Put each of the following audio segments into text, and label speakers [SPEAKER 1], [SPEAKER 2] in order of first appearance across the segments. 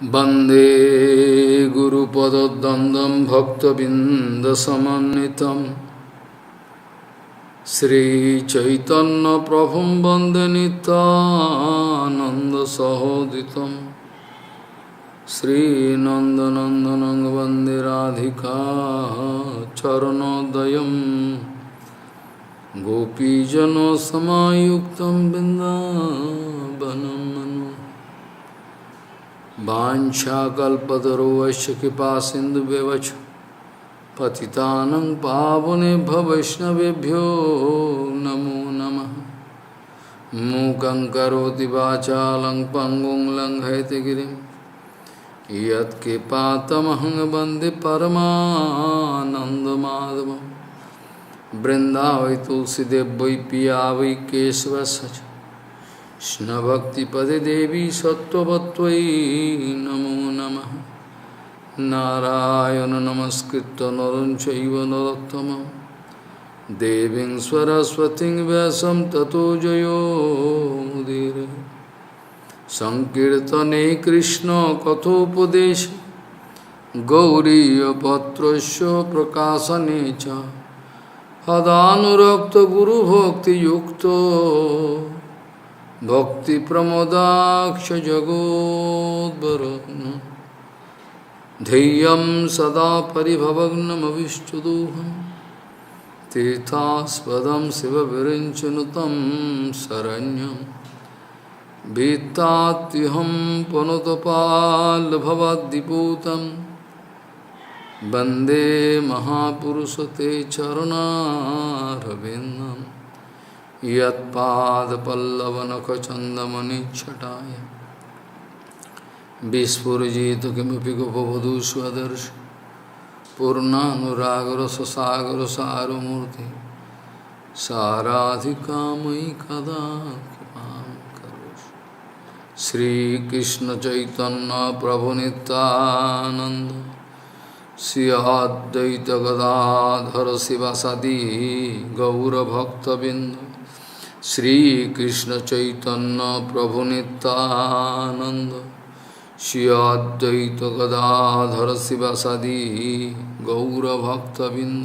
[SPEAKER 1] वंदे गुरुपदद्वन्द्वं भक्तबिंदसमन्वितं श्रीचैतन्यप्रभुं वन्दे नित्यानन्दसहोदितं श्रीनन्दनन्दनं वन्दे राधिका चरणोदयं गोपीजनसमायुक्तं बिन्दावनं वाञ्छाकल्पतरुश्च कृपासिन्धुव्यवच पतितानं पावनेभ्यो वैष्णवेभ्यो नमो नमः। मूकं करोति वाचालं पङ्गुं लङ्घयतिगिरिं यत्कृपातमहं वन्दे परमानन्दमाधवं। वृन्दावै तुलसीदेव वै पिया वै केशवस्य च कृष्णभक्तिपदे देवी सत्त्ववत्त्वयि नमो नमः। नारायण नमस्कृत्य नरं चैव नरोत्तमं देवीं सरस्वतीं व्यासं ततो जयो मुदीरये। संकीर्तने कृष्ण कथोपदेशे गौरीयपत्रस्य प्रकाशने च सदानुरक्त गुरुभक्तियुक्तो भक्ति प्रमोदाक्ष जगोद्वरुन् धैर्यं सदा परिभवग्नमविष्टदोहं तीर्थास्पदं शिवविरञ्चनुतं शरण्यं भीत्तात्युहं पुनतपाल्भवद्दिपूतं वन्दे महापुरुषते चरणारविन्दम् यत्पादपल्लवनखचन्दमनिच्छटाय विस्फुरिजित किमपि गोपवधू स्वदर्श पूर्णानुरागरससागरसारमूर्ति साराधिकामयि कदा कृपां करोषि। श्रीकृष्णचैतन्य प्रभुनित्यानन्द श्री अद्वैत गदाधर शिवासादि गौरभक्तबिंद श्रीकृष्ण चैतन्य प्रभु नित्यानंद श्री अद्वैत गदाधर शिवासादि गौरभक्तबिंद।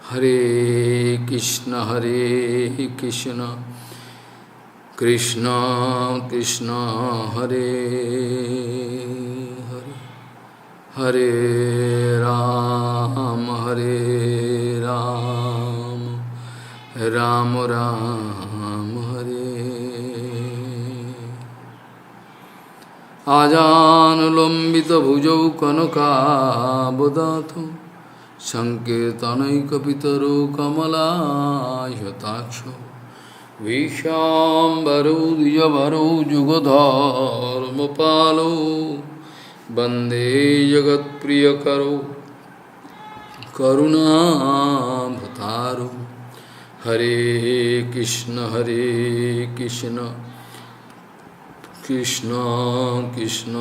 [SPEAKER 1] हरे कृष्ण कृष्ण कृष्ण हरे हरे हरे राम राम राम हरे। आजानुलंबित भुजौ कनकाबदातु संकीर्तनैकपितरो कमलायताक्षो विशाम्बरो द्विजवरो जुगधर्मपालो वन्दे जगत्प्रियकरो करुणाभतारो। हरे कृष्ण कृष्ण कृष्ण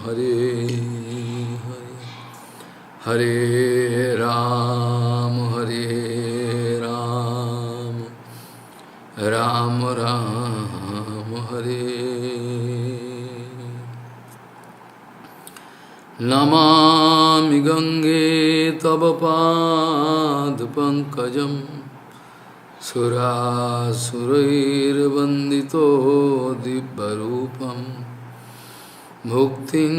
[SPEAKER 1] हरे हरे हरे राम राम राम हरे। नमामि गंगे तव पादपङ्कजं सुरासुरैर्वन्दितो दिव्यरूपं मुक्तिं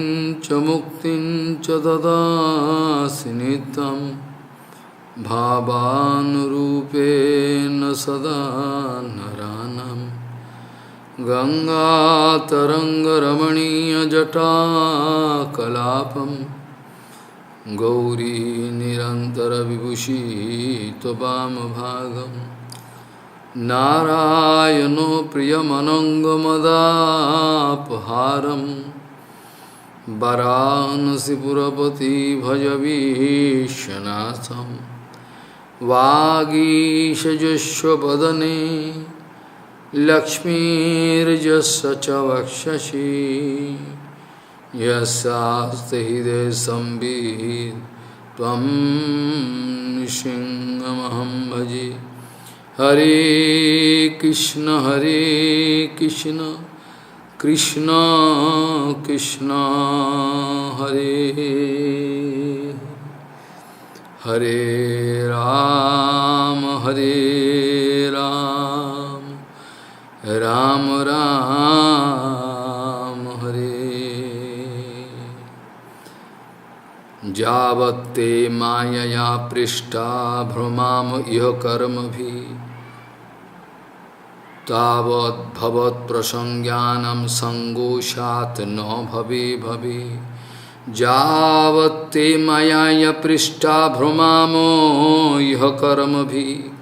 [SPEAKER 1] च ददासि नित्यं भावानुरूपेण सदा नरानं। गंगातरङ्गरमणीयजटाकलापं गौरी निरन्तरविभूषी त्ववामभागं। नारायणो प्रियमनङ्गमदापहारं वरानसीपुरपति भजवीशनाथं। वागीशजुष्वदने लक्ष्मीर्यस्य च वक्षसि यस्यास्ति हृदये संवित् त्वं नृसिंहमहं भजे। हरे Krishna Krishna Krishna Hare Hare Ram Hare Ram Ram Ram Hare Javatte Mayaya Prishta Bhramam Iha Karmabhi Tavat Bhavat Prasangyanam Sangoshat No Bhavi Bhavi Javatte Mayaya Prishta Bhramamo Iha Karmabhi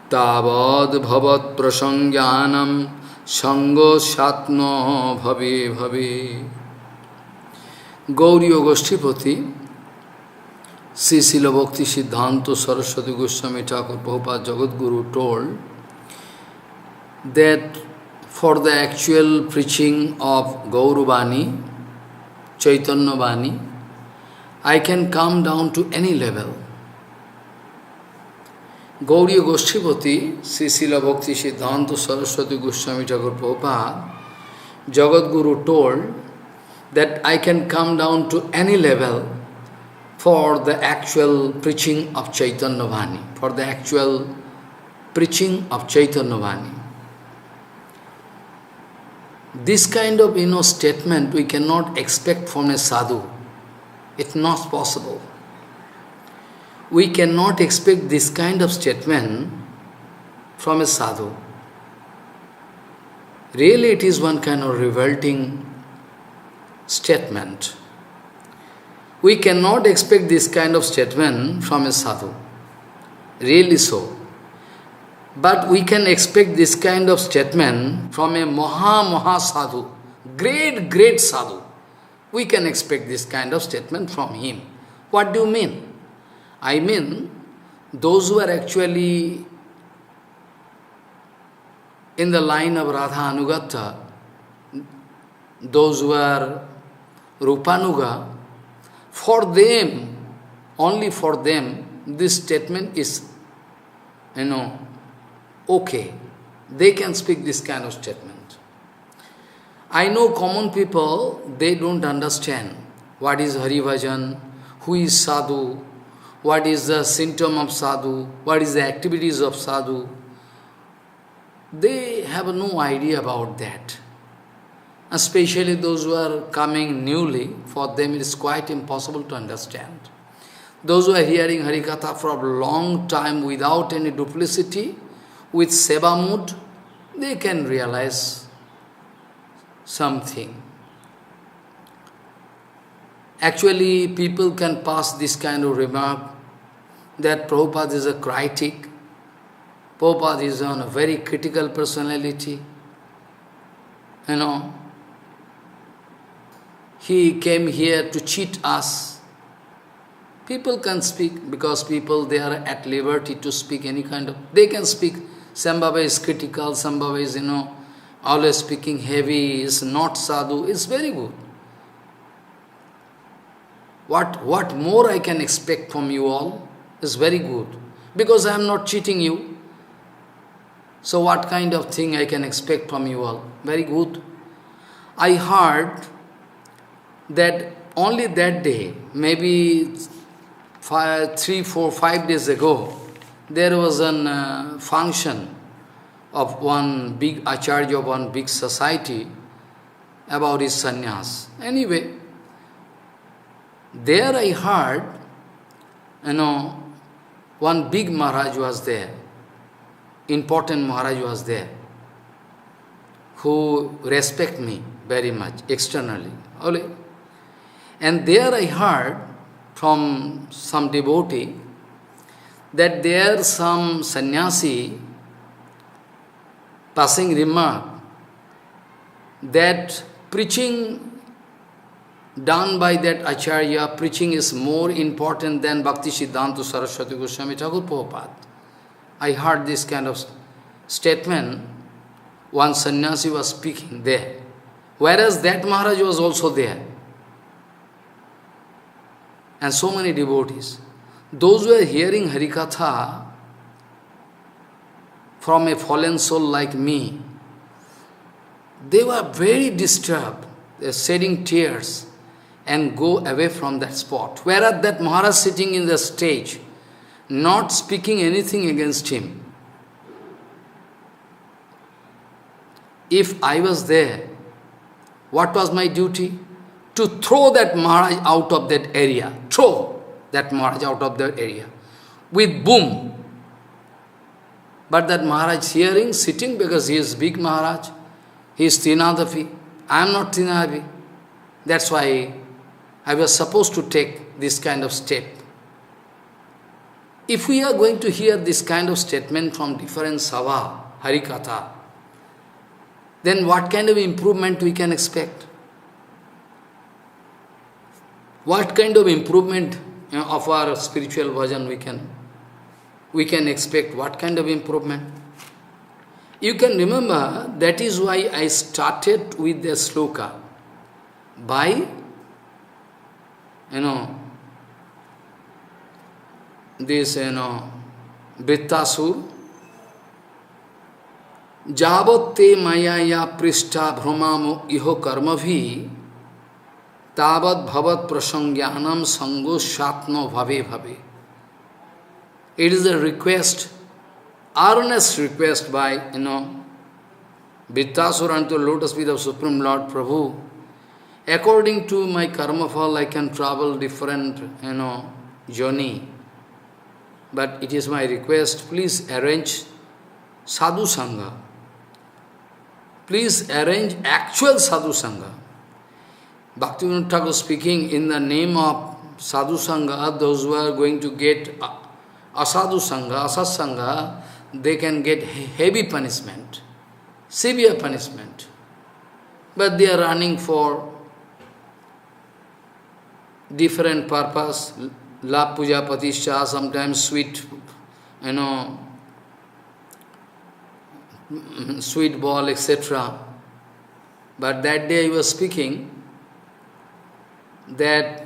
[SPEAKER 1] Tavad Bhavat Prasangyanam Sangoshat No Bhavi Bhavi. Gauriya Goshtipati, Srila Bhakti Siddhanta Saraswati Goswami Thakur Prabhupada Jagadguru told that for the actual preaching of Gaurubani, Chaitanya Bani, I can come down to any level. Gauriya Goshtipati, Srila Bhakti Siddhanta Saraswati Goswami Thakur Prabhupada Jagadguru told that I can come down to any level for the actual preaching of Chaitanya Bani, for the actual preaching of Chaitanya Bani. This kind of, statement we cannot expect from a sadhu. It's not possible. We cannot expect this kind of statement from a sadhu. Really, it is one kind of revolting statement. We cannot expect this kind of statement from a sadhu. Really so. But we can expect this kind of statement from a Maha Sadhu, great sadhu. We can expect this kind of statement from him. What do you mean? I mean, those who are actually in the line of Radha Anugata, those who are Rupanuga, for them, only for them, this statement is, okay. They can speak this kind of statement. I know common people, they don't understand what is Hari Bhajan, who is sadhu, what is the symptom of sadhu, what is the activities of sadhu. They have no idea about that. Especially those who are coming newly, for them it is quite impossible to understand. Those who are hearing Harikatha for a long time without any duplicity, with seva mood, they can realize something. Actually, people can pass this kind of remark that Prabhupada is a critic, Prabhupada is a very critical personality. He came here to cheat us. People can speak, because people, they are at liberty to speak any kind of, they can speak. Sambhava is critical, Sambhava is, always speaking heavy, is not sadhu, is very good. What more I can expect from you all is very good, because I am not cheating you. So what kind of thing I can expect from you all? Very good. I heard that only that day, maybe 3, 4, 5 days ago, there was a function of one big acharya of one big society about his sannyas. Anyway, there I heard, one big Maharaj was there, important Maharaj was there, who respect me very much externally. And there I heard from some devotee that there some sannyasi passing remark that preaching done by that acharya, preaching is more important than Bhakti Siddhanta Saraswati Goswami Thakur Prabhupada. I heard this kind of statement, one sannyasi was speaking there, whereas that Maharaj was also there. And so many devotees. Those who are hearing Harikatha from a fallen soul like me, They were very disturbed. They were shedding tears and go away from that spot. Whereas that Maharaj sitting in the stage, not speaking anything against him. If I was there, what was my duty? To throw that Maharaj out of that area. Throw that Maharaj out of that area. With boom. But that Maharaj hearing, sitting, because he is big Maharaj. He is Trinadavi. I am not Trinadavi. That's why I was supposed to take this kind of step. If we are going to hear this kind of statement from different Sava, Harikatha, then what kind of improvement we can expect? What kind of improvement of our spiritual version we can expect? What kind of improvement? You can remember, that is why I started with the sloka. By, this, Vrittasur, Javatte mayaya prishta bhromamo iho karmavi, tavat bhavat prasangyanam sango shatno bhave bhave. It is a request, earnest request by, Vrittasur unto the lotus feet of Supreme Lord Prabhu. According to my karma fall, I can travel different, journey. But it is my request, please arrange sadhu sangha. Please arrange actual sadhu sangha. Bhaktivinoda Thakur speaking in the name of sadhu sangha, those who are going to get asadhu sangha, asat sangha, they can get heavy punishment, severe punishment. But they are running for different purpose, la puja patisha, sometimes sweet, sweet ball, etc. But that day I was speaking, that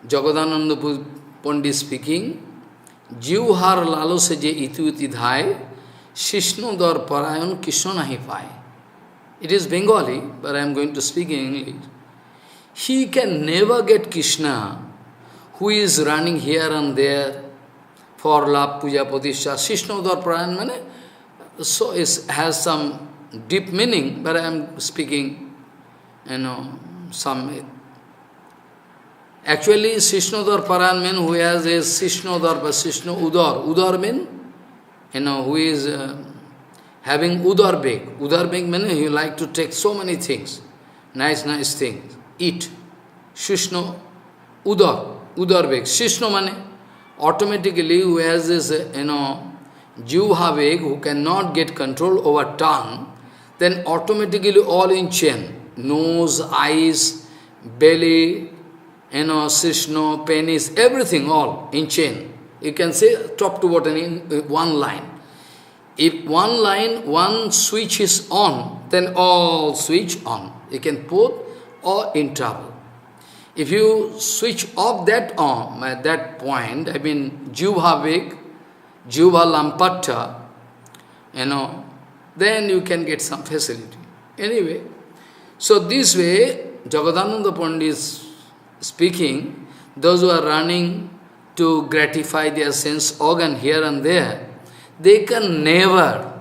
[SPEAKER 1] Jagadananda Pandit speaking, Jivhar lalo se je itu iti dhai, Shishno dar parayon Krishna nahi pai. It is Bengali, but I am going to speak in English. He can never get Krishna, who is running here and there for love, puja, patisha. Shishno dar parayon mane, so has some deep meaning, but I am speaking, some. Actually, Sishnodar Paran means who has a Sishnodar, but Sishno Udar. Udar means, who is having Udar beg. Udar beg means he like to take so many things, nice things, eat. Shishno Udar, Udar beg. Shishno means automatically who has this, Jivha beg, who cannot get control over tongue, then automatically all in chain. Nose, eyes, belly, Sishno, penis, everything all in chain. You can say top to bottom in one line. If one switch is on, then all switch on. You can put or in trouble. If you switch off that on, at that point, Jivha Vik, Jivha Lampatta, then you can get some facility. Anyway, so this way, Jagadananda Pandit speaking, those who are running to gratify their sense organ here and there, they can never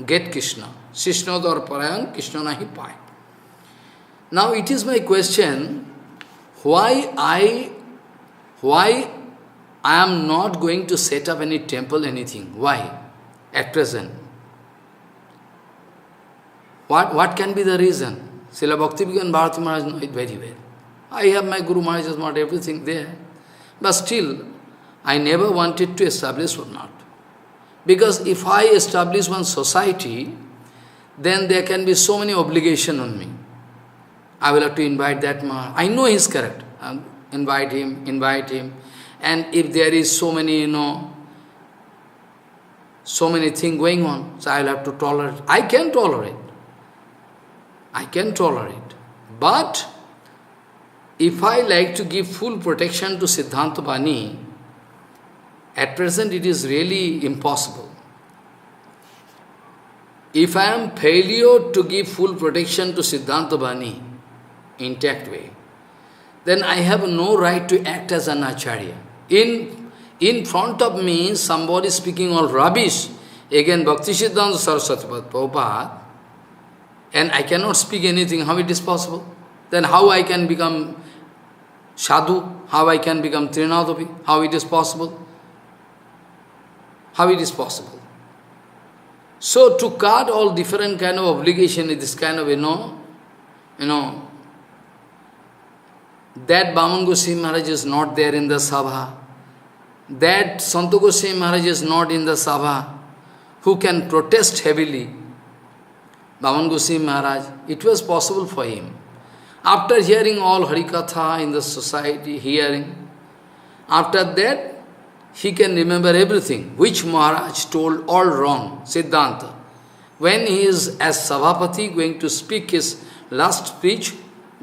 [SPEAKER 1] get Krishna. Sishnodar parayan Krishna nahi pai. Now it is my question, why I am not going to set up any temple, anything? Why? At present. What can be the reason? Srila Bhakti-Vigan Bharati Maharaj knows it very well. I have my Guru Maharaj's not everything there. But still, I never wanted to establish one not. Because if I establish one society, then there can be so many obligations on me. I will have to invite that Maharaj. I know he is correct. Invite him. And if there is so many, so many things going on, so I will have to tolerate. I can tolerate. But if I like to give full protection to Siddhanta Bani, at present it is really impossible. If I am failure to give full protection to Siddhanta Bani, intact way, then I have no right to act as an acharya. In front of me, somebody speaking all rubbish, again Bhakti Siddhanta Saraswati Prabhupada, and I cannot speak anything, how it is possible? Then how I can become sadhu? How I can become Trinadapi? How it is possible? How it is possible? So to cut all different kind of obligation in this kind of, that Bhaman Goswami Maharaj is not there in the Sabha, that Santa Goswami Maharaj is not in the Sabha, who can protest heavily. Bhaman Goswami Maharaj, it was possible for him. After hearing all Harikatha in the society, after that, he can remember everything, which Maharaj told all wrong, Siddhanta. When he is as Savapati going to speak his last speech,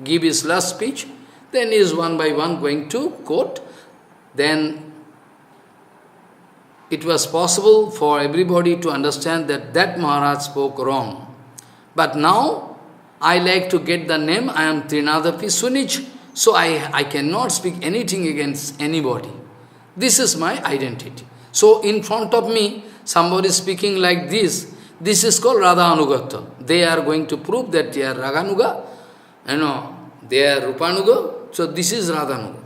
[SPEAKER 1] give his last speech, then he is one by one going to quote. Then it was possible for everybody to understand that that Maharaj spoke wrong. But now, I like to get the name, I am Trinadapi Sunich, so I cannot speak anything against anybody. This is my identity. So in front of me, somebody speaking like this is called Radha Anugatya. They are going to prove that they are Raganuga, they are Rupanuga, so this is Radha Anuga.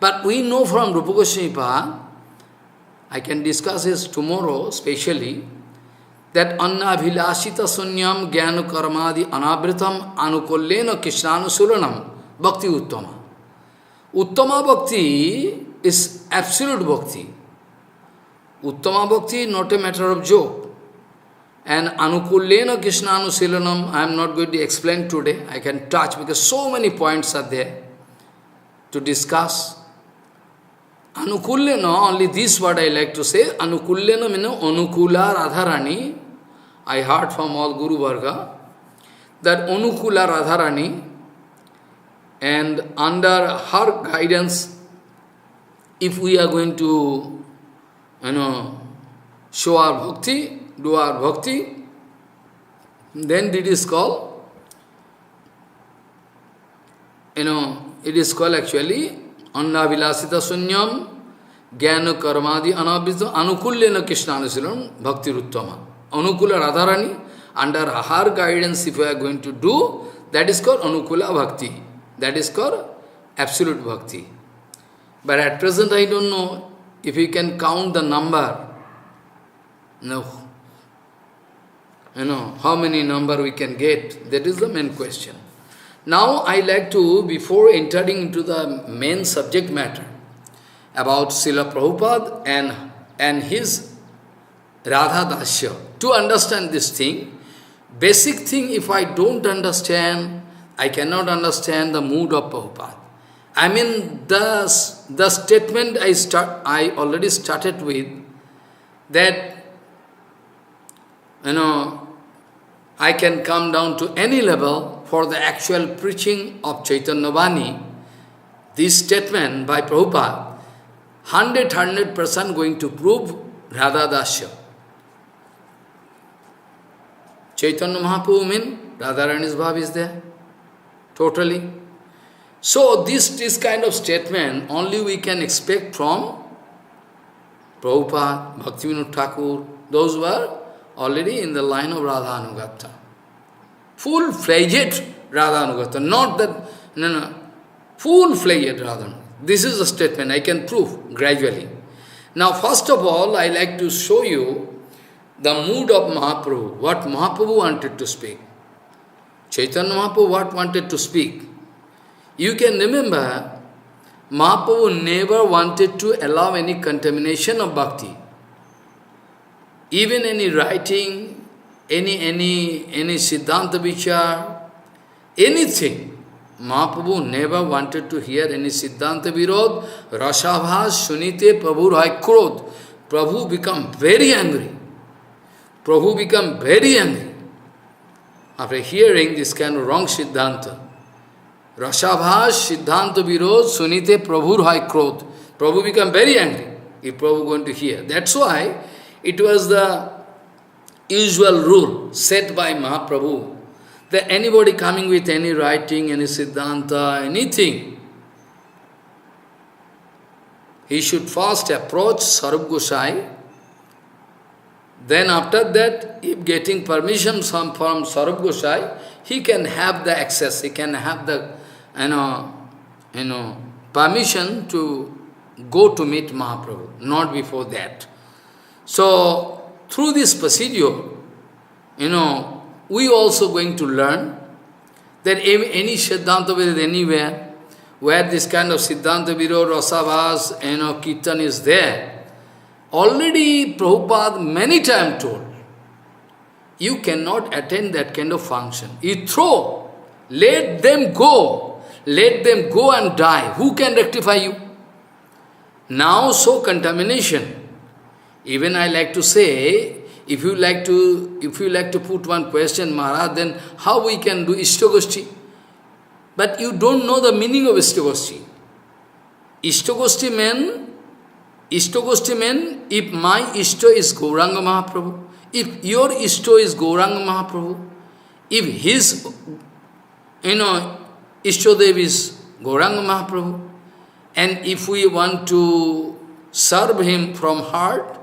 [SPEAKER 1] But we know from Rupa Goswami Pada, I can discuss this tomorrow specially, that Anna Bhilasita Sunyam Gyanu Karmadi Anabritam Anukullena Krishnanu Bhakti Uttama. Uttama Bhakti is absolute Bhakti. Uttama Bhakti not a matter of joke. And Anukullena Krishnanu I am not going to explain today. I can touch because so many points are there to discuss. Anukullena, only this word I like to say. Anukullena means Anukula Radharani. I heard from all Guru Varga that Anukula Radharani, and under her guidance, if we are going to, show our bhakti, do our bhakti, then it is called, it is called actually Anna Vilasita Sunyam Gyana Karmadi Anabhita Anukullena Krishnanu Bhakti Ruttama. Anukula Radharani, under her guidance, if we are going to do, that is called Anukula Bhakti. That is called absolute Bhakti. But at present I don't know if we can count the number. No. How many number we can get, that is the main question. Now I like to, before entering into the main subject matter, about Srila Prabhupada and his Radha Dasya. To understand this thing, basic thing, if I don't understand, I cannot understand the mood of Prabhupada. I mean, the statement I already started with, that, I can come down to any level for the actual preaching of Chaitanya Vani. This statement by Prabhupada, 100% going to prove Radha Dasya. Chaitanya Mahaprabhu means Radharani's Bhav is there, totally. So this kind of statement only we can expect from Prabhupada, Bhaktivinoda Thakur, those who are already in the line of Radha Anugatya. Full-fledged Radha Anugatya, not that, full-fledged Radha Anugatya. This is a statement I can prove gradually. Now first of all, I like to show you the mood of Mahaprabhu, what Mahaprabhu wanted to speak. Chaitanya Mahaprabhu what wanted to speak. You can remember, Mahaprabhu never wanted to allow any contamination of bhakti. Even any writing, any Siddhanta Vichar, anything. Mahaprabhu never wanted to hear any Siddhanta Virod, Rasabhas, Sunite, Prabhu Rai Krodh. Prabhu become very angry. Prabhu become very angry after hearing this kind of wrong Siddhanta. Rasabhas, Siddhanta Virod, Sunite, Prabhu Rai Krodh. Prabhu become very angry if Prabhu going to hear. That's why it was the usual rule set by Mahaprabhu, that anybody coming with any writing, any Siddhanta, anything, he should first approach Sarup Gosai. Then after that, if getting permission from Sarup Gosai, he can have the access, he can have the permission to go to meet Mahaprabhu, not before that. So, through this procedure, we also going to learn that any Siddhanta Virod anywhere, where this kind of Siddhanta Virod, Rasavas, Kirtan is there, already Prabhupada many times told, you cannot attend that kind of function. You throw, let them go and die. Who can rectify you? Now, so contamination. Even I like to say, if you like to put one question, Maharaj, then how we can do Ishtagoshti? But you don't know the meaning of Ishtagoshti. Ishtagoshti means, if my Ishta is Gauranga Mahaprabhu, if your Ishta is Gauranga Mahaprabhu, if his, Ishtadev is Gauranga Mahaprabhu, and if we want to serve him from heart,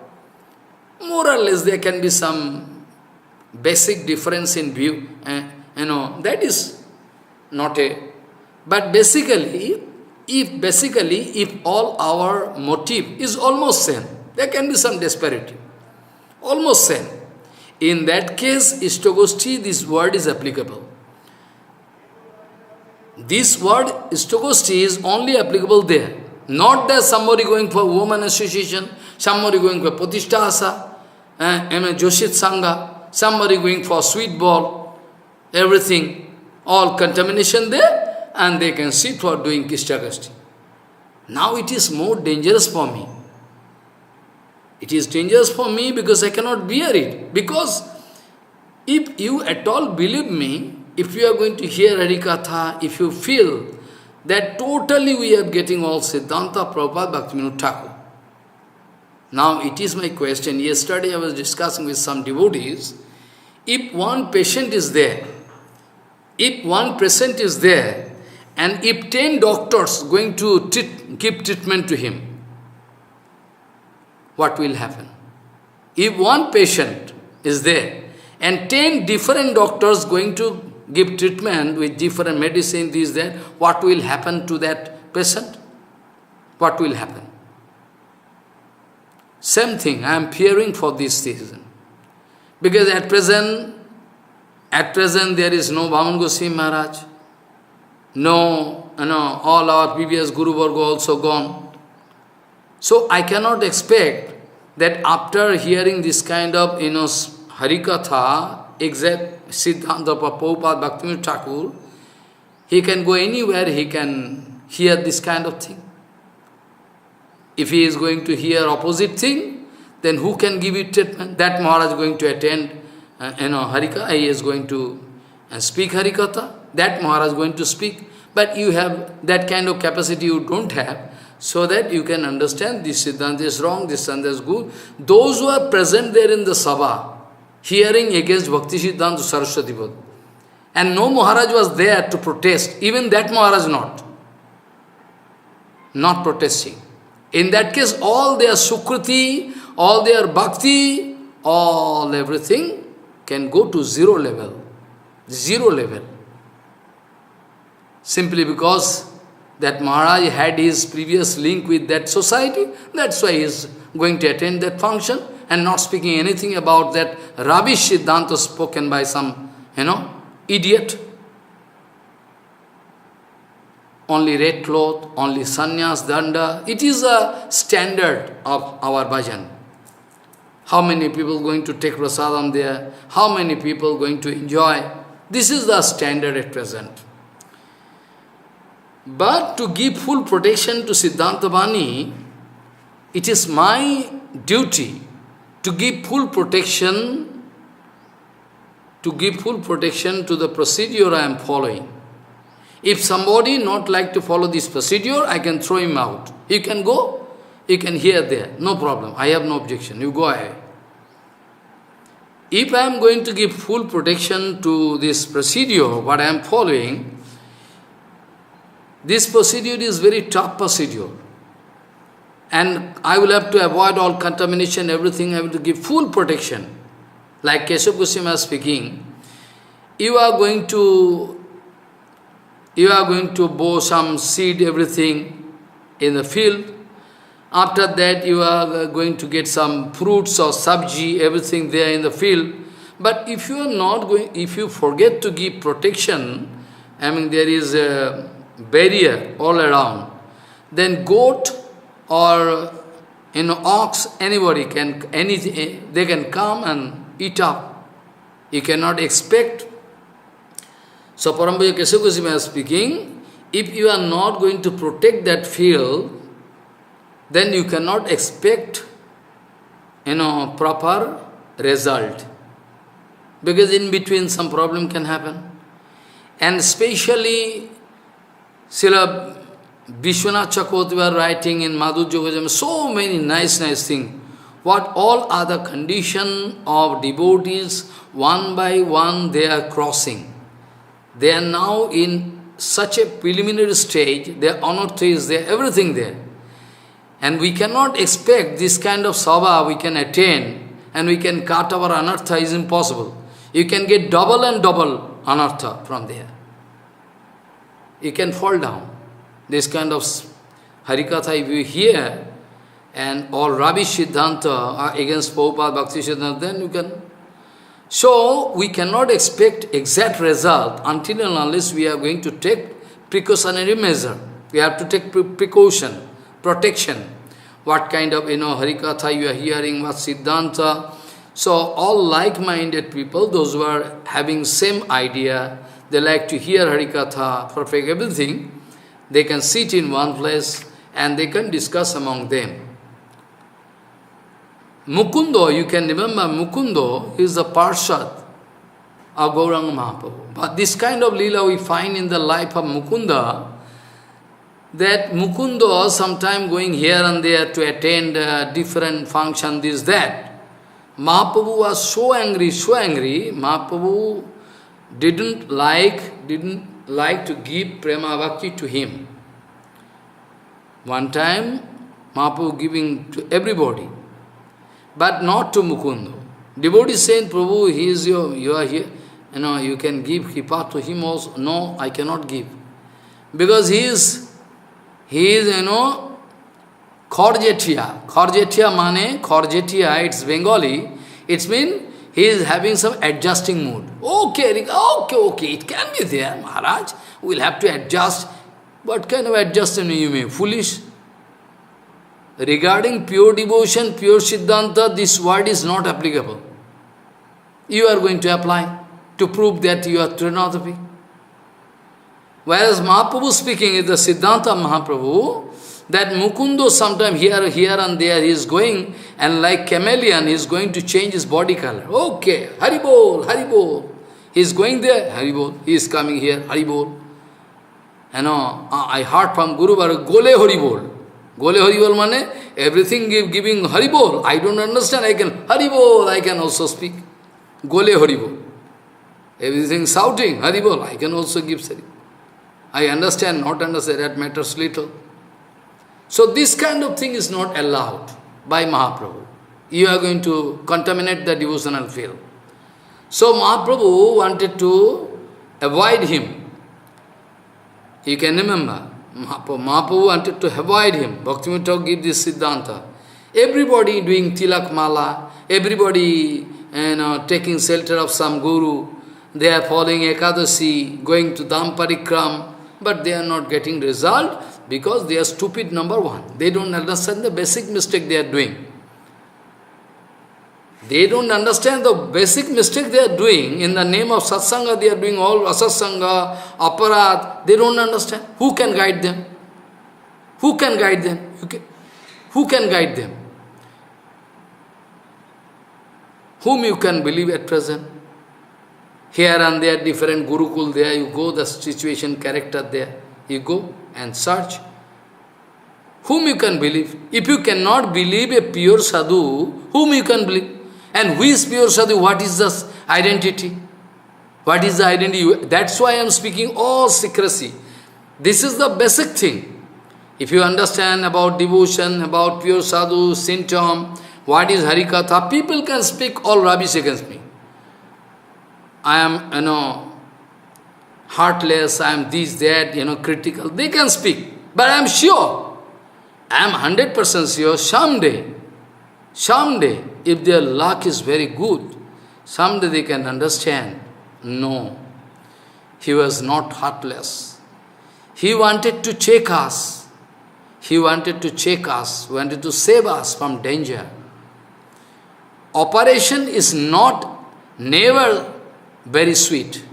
[SPEAKER 1] more or less there can be some basic difference in view. That is not a... But basically, if all our motive is almost same, there can be some disparity. Almost same. In that case, Ishtagoshti, this word is applicable. This word, Ishtagoshti, is only applicable there. Not that somebody going for woman association, somebody going for Pratishtha, Joshit Sangha, somebody going for sweet ball, everything, all contamination there, and they can sit for doing Ishtagoshti. Now it is more dangerous for me. It is dangerous for me because I cannot bear it. Because if you at all believe me, if you are going to hear Harikatha, if you feel that totally we are getting all Siddhanta, Prabhupada, Bhaktivinoda Thakur. Now it is my question. Yesterday I was discussing with some devotees, if one patient is there, and if 10 doctors going to give treatment to him, what will happen? If one patient is there, and 10 different doctors going to give treatment with different medicine, this, that, what will happen to that patient? What will happen? Same thing, I am fearing for this season. Because at present there is no Bhaman Goswami Maharaj, all our previous Guru Varga also gone. So I cannot expect that after hearing this kind of, Harikatha, exact Siddhanta Prabhupada Bhaktivinoda Thakur, he can go anywhere, he can hear this kind of thing. If he is going to hear opposite thing, then who can give it treatment? That Maharaj is going to attend, Harikatha, he is going to speak Harikatha, that Maharaj is going to speak. But you have that kind of capacity you don't have, so that you can understand this Siddhanta is wrong, this Siddhanta is good. Those who are present there in the Sabha, hearing against Bhakti Siddhanta Saraswati Bhad, and no Maharaj was there to protest, even that Maharaj not protesting. In that case, all their Sukruti, all their Bhakti, all everything can go to zero level. Zero level. Simply because that Maharaj had his previous link with that society, that's why he is going to attend that function and not speaking anything about that rubbish Siddhanta spoken by some, idiot. Only red cloth, only sannyas, danda. It is a standard of our bhajan. How many people going to take prasadam there? How many people going to enjoy? This is the standard at present. But to give full protection to Siddhanta Bani, it is my duty to give full protection to the procedure I am following. If somebody not like to follow this procedure, I can throw him out. You can go, you can hear there, no problem. I have no objection. You go ahead. if I am going to give full protection to this procedure, what I am following, this procedure is very tough procedure. And I will have to avoid all contamination, everything, I will to give full protection. Like Keshav Goswami is speaking, you are going to bow some seed, everything in the field. After that, you are going to get some fruits or sabji, everything there in the field. But if you are not going, if you forget to give protection, I mean there is a barrier all around, then goat or ox, anybody can, anything, they can come and eat up. You cannot expect. So Parampuja Keshav Goswami is speaking, if you are not going to protect that field, then you cannot expect, proper result. Because in between some problem can happen. And especially, Srila Vishwanath Chakravarti were writing in Madhurya Yoga, so many nice things. What all other condition of devotees, one by one, they are crossing. They are now in such a preliminary stage, their anartha is there, everything there. And we cannot expect this kind of sabha we can attain and we can cut our anartha is impossible. You can get double and double anartha from there. You can fall down. This kind of Harikatha, if you hear, and all rubbish Siddhanta are against Prabhupada, Bhakti Siddhanta, then you can. So, we cannot expect exact result until and unless we are going to take precautionary measure. We have to take precaution, protection. What kind of, Harikatha you are hearing, what Siddhanta. So, all like-minded people, those who are having same idea, they like to hear Harikatha, perfect everything, they can sit in one place and they can discuss among them. Mukundo, you can remember Mukundo is the Parshad of Gauranga Mahaprabhu. But this kind of lila we find in the life of Mukunda, that Mukunda sometime going here and there to attend different function, this, that. Mahaprabhu was so angry, Mahaprabhu didn't like to give prema bhakti to him. One time, Mahaprabhu giving to everybody, but not to Mukunda. Devotee saying, Prabhu, you are here, you can give kripa to him also. No, I cannot give. Because he is Khorjetia. Khorjetia, it's Bengali. It means he is having some adjusting mood. Okay, it can be there, Maharaj. We'll have to adjust. What kind of adjustment you mean? Foolish? Regarding pure devotion, pure Siddhanta, this word is not applicable. You are going to apply to prove that you are Trinadapi. Whereas Mahaprabhu speaking is the Siddhanta Mahaprabhu, that Mukundo sometime here and there he is going, and like chameleon he is going to change his body color. Okay, Haribol, Haribol. He is going there, Haribol. He is coming here, Haribol. I heard from Guru Bharat, Gole Haribol. Gole Haribol mane, everything giving Haribol. I don't understand, I can Haribol, I can also speak. Gole Haribol. Everything shouting, Haribol, I can also give Haribol. I understand, not understand, that matters little. So this kind of thing is not allowed by Mahaprabhu. You are going to contaminate the devotional field. So Mahaprabhu wanted to avoid him. You can remember, Mahaprabhu wanted to avoid him. Bhaktivinoda Thakur gave this Siddhanta. Everybody doing tilak mala, everybody taking shelter of some guru, they are following Ekadasi, going to Dham Parikram, but they are not getting result because they are stupid, number one. They don't understand the basic mistake they are doing. They don't understand the basic mistake they are doing. In the name of satsanga, they are doing all asatsanga, aparat. They don't understand. Who can guide them? Who can guide them? Who can guide them? Whom you can believe at present? Here and there, different Gurukul there, you go, the situation, character there, you go and search. Whom you can believe? If you cannot believe a pure sadhu, whom you can believe? And who is pure sadhu? What is the identity? What is the identity? That's why I am speaking all secrecy. This is the basic thing. If you understand about devotion, about pure sadhu, symptom, what is harikatha, people can speak all rubbish against me. I am, heartless, I am this, that, critical. They can speak. But I am sure, I am 100% sure, someday, if their luck is very good, someday they can understand. No, he was not heartless. He wanted to check us. He wanted to check us, wanted to save us from danger. Operation is never very sweet.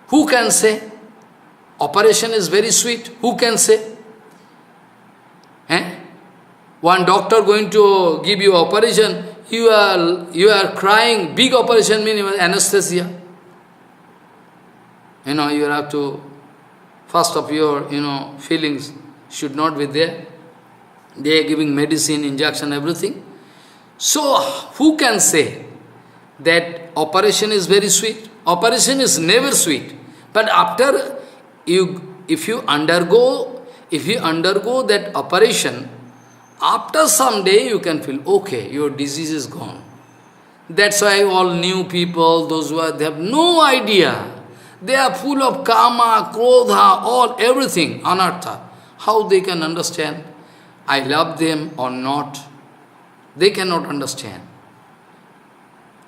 [SPEAKER 1] Who can say? Operation is very sweet. Who can say? One doctor going to give you operation, you are crying. Big operation means anesthesia. You have to, first of your, feelings should not be there. They are giving medicine, injection, everything. So, who can say that operation is very sweet? Operation is never sweet. But after if you undergo that operation, after some day you can feel, okay, your disease is gone. That's why all new people, those they have no idea. They are full of kama, krodha, everything, anartha. How they can understand I love them or not? They cannot understand.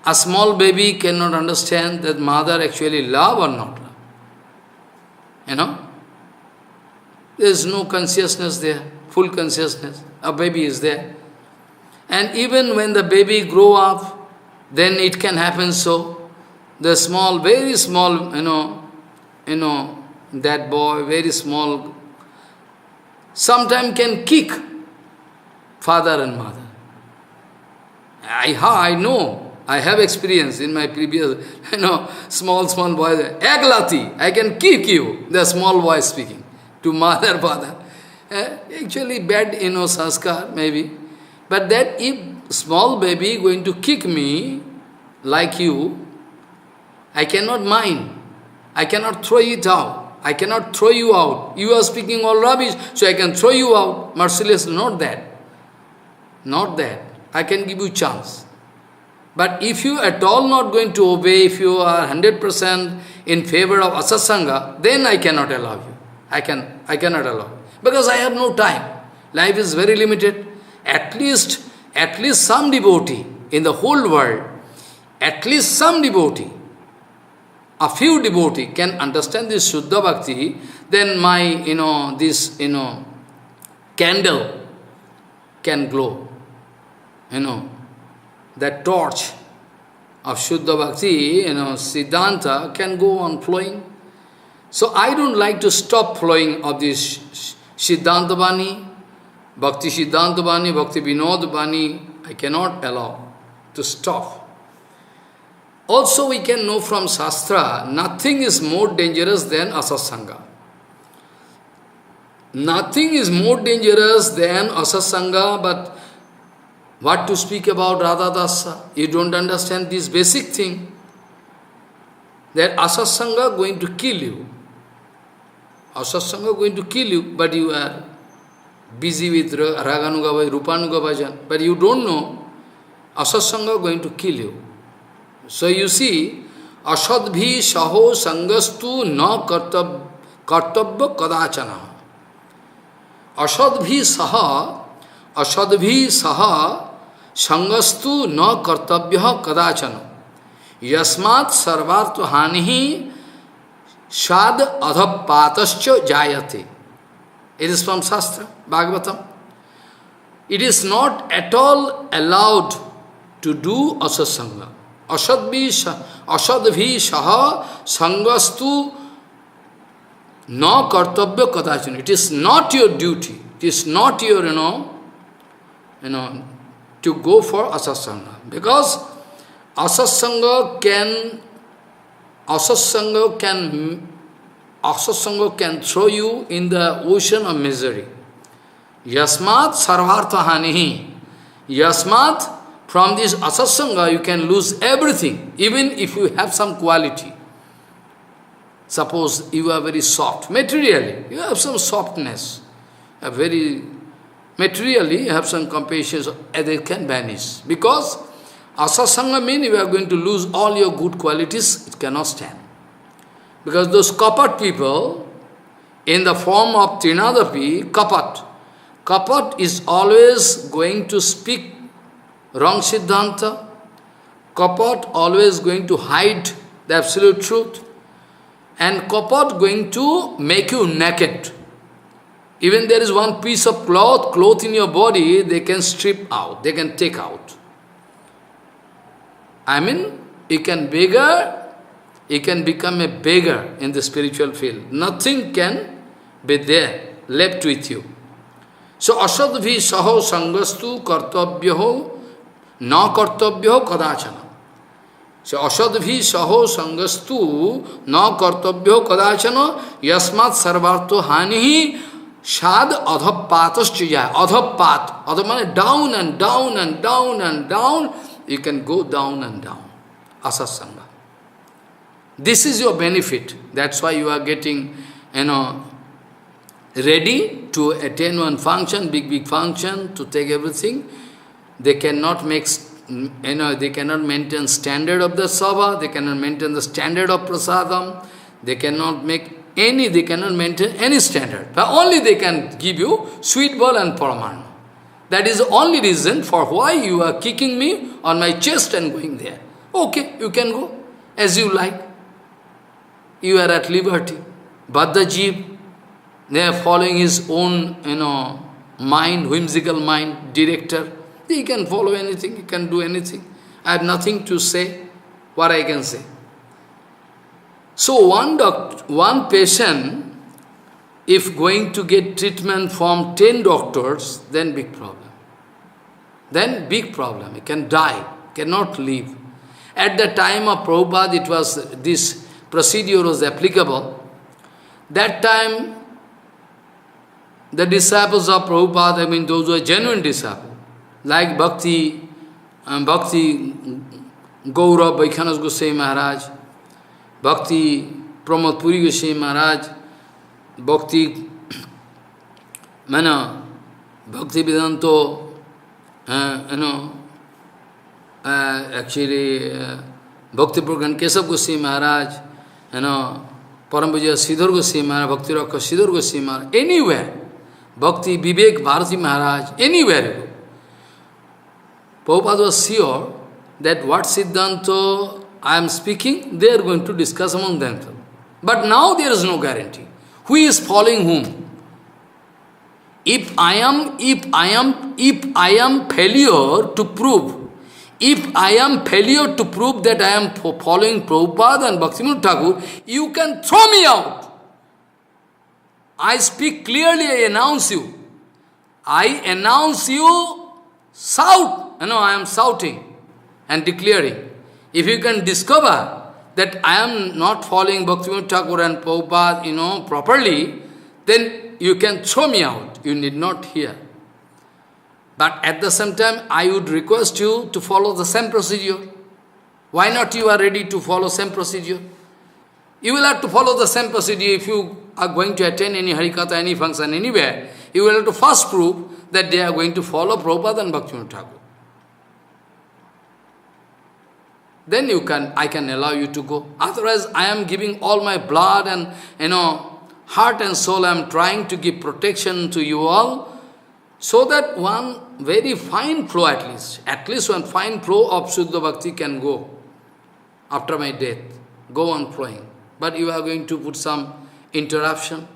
[SPEAKER 1] A small baby cannot understand that mother actually love or not love. There is no consciousness there, full consciousness. A baby is there. And even when the baby grow up, then it can happen so. The small, very small, that boy, very small, sometimes can kick father and mother. I know, I have experience in my previous, small boys, Eglati, I can kick you, the small boy speaking to mother, father. Actually bad, sanskar, maybe. But that if small baby going to kick me, like you, I cannot mind. I cannot throw it out. I cannot throw you out. You are speaking all rubbish, so I can throw you out. Merciless, not that. Not that. I can give you chance. But if you at all not going to obey, if you are 100% in favor of asasanga, then I cannot allow you. I cannot allow you. Because I have no time. Life is very limited. At least some devotee in the whole world, at least some devotee, a few devotee can understand this Shuddha Bhakti, then my, this, candle can glow. That torch of Shuddha Bhakti, Siddhanta can go on flowing. So I don't like to stop flowing of this Siddhanta Bani, Bhakti Siddhanta Bani, Bhakti Vinod Bani. I cannot allow to stop. Also we can know from Shastra, nothing is more dangerous than asasanga. Nothing is more dangerous than asasanga, but what to speak about Radha Dasya? You don't understand this basic thing, that asasanga going to kill you. Asasanga going to kill you, but you are busy with Raganuga, Rupanuga Bhajan, but you don't know asasanga going to kill you. So you see, asadbhi saho sangastu na kartabya kadachana. Asadbhi saha sangastu na kartabya kadachana. Yasmat sarvartha hanihi shad adhapatascha jayate. It is from Shastra, Bhagavatam. It is not at all allowed to do asasanga. Asadbhi saha sangastu na kartabya kadachana. It is not your duty. It is not your, to go for asasanga. Because asasanga can throw you in the ocean of misery. Yasmat sarvartha hanihi. Yasmat, From this asatsanga, you can lose everything, even if you have some quality. Suppose you are very soft, materially, you have some softness, a very materially you have some compassion, they can vanish. Because asatsanga means you are going to lose all your good qualities, it cannot stand. Because those kapat people, in the form of Trinadapi, kapat is always going to speak wrong Siddhanta. Kapat always going to hide the absolute truth. And kapat going to make you naked. Even there is one piece of cloth in your body, they can strip out, they can take out. I mean, you can become a beggar in the spiritual field. Nothing can be there, left with you. So, asadvi saho sangastu kartabhyaho na kartabhyaho kadachana. So, asadvi saho sangastu na kartabhyaho kadachana yasmat sarvarto hanihi shad adhapatasya. Adhapat. Adha means down and down and down and down. You can go down and down. Asatsanga. This is your benefit. That's why you are getting, ready to attend one function, big function, to take everything. They cannot make, they cannot maintain standard of the sabha, they cannot maintain the standard of prasadam, they cannot maintain any standard. But only they can give you sweet ball and paraman. That is the only reason for why you are kicking me on my chest and going there. Okay, you can go as you like. You are at liberty. But the jeev, they are following his own, mind, whimsical mind, director. He can follow anything, he can do anything. I have nothing to say, what I can say. So one patient, if going to get treatment from 10 doctors, then big problem. Then big problem, he can die, cannot live. At the time of Prabhupada, it was this procedure was applicable. That time, the disciples of Prabhupada, those who are genuine disciples, like Bhakti Gaurav Vaikhanas Goswami Maharaj, Bhakti Pramod Puri Goswami Maharaj, Bhakti Vedanto, Bhakti Purgan Keshav Goswami Maharaj, Parampuja Sridhar Goswami Maharaj, Bhakti Rakha Sridhar Goswami Maharaj, anywhere, Bhakti Vivek Bharati Maharaj, anywhere. Prabhupada was sure that what Siddhanta I am speaking, they are going to discuss among themselves. But now there is no guarantee. Who is following whom? If I am failure to prove, that I am following Prabhupada and Bhaktivinoda Thakur, you can throw me out. I speak clearly, I announce you. Shout. I am shouting and declaring. If you can discover that I am not following Bhaktivinoda Thakur and Prabhupada, properly, then you can throw me out. You need not hear. But at the same time, I would request you to follow the same procedure. Why not you are ready to follow same procedure? You will have to follow the same procedure if you are going to attend any Harikatha, any function, anywhere. You will have to first prove that they are going to follow Prabhupada and Bhaktivinoda Thakur. Then I can allow you to go. Otherwise, I am giving all my blood and, heart and soul. I am trying to give protection to you all, so that one very fine flow at least one fine flow of Shuddha Bhakti can go after my death, go on flowing. But you are going to put some interruption.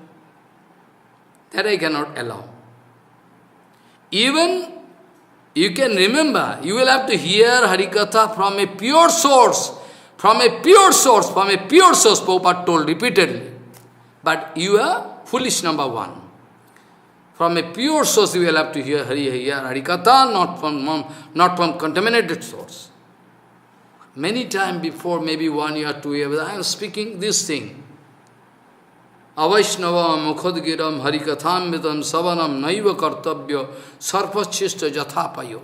[SPEAKER 1] That I cannot allow. Even you can remember, you will have to hear Harikatha from a pure source. Prabhupada told repeatedly. But you are foolish, number one. From a pure source you will have to hear Harikatha, not from contaminated source. Many times before, maybe 1 year, 2 years, I am speaking this thing. Avaishnava mukhadgiram harikatham vidam savanam naiva kartabhya sarpachishta jathapayo.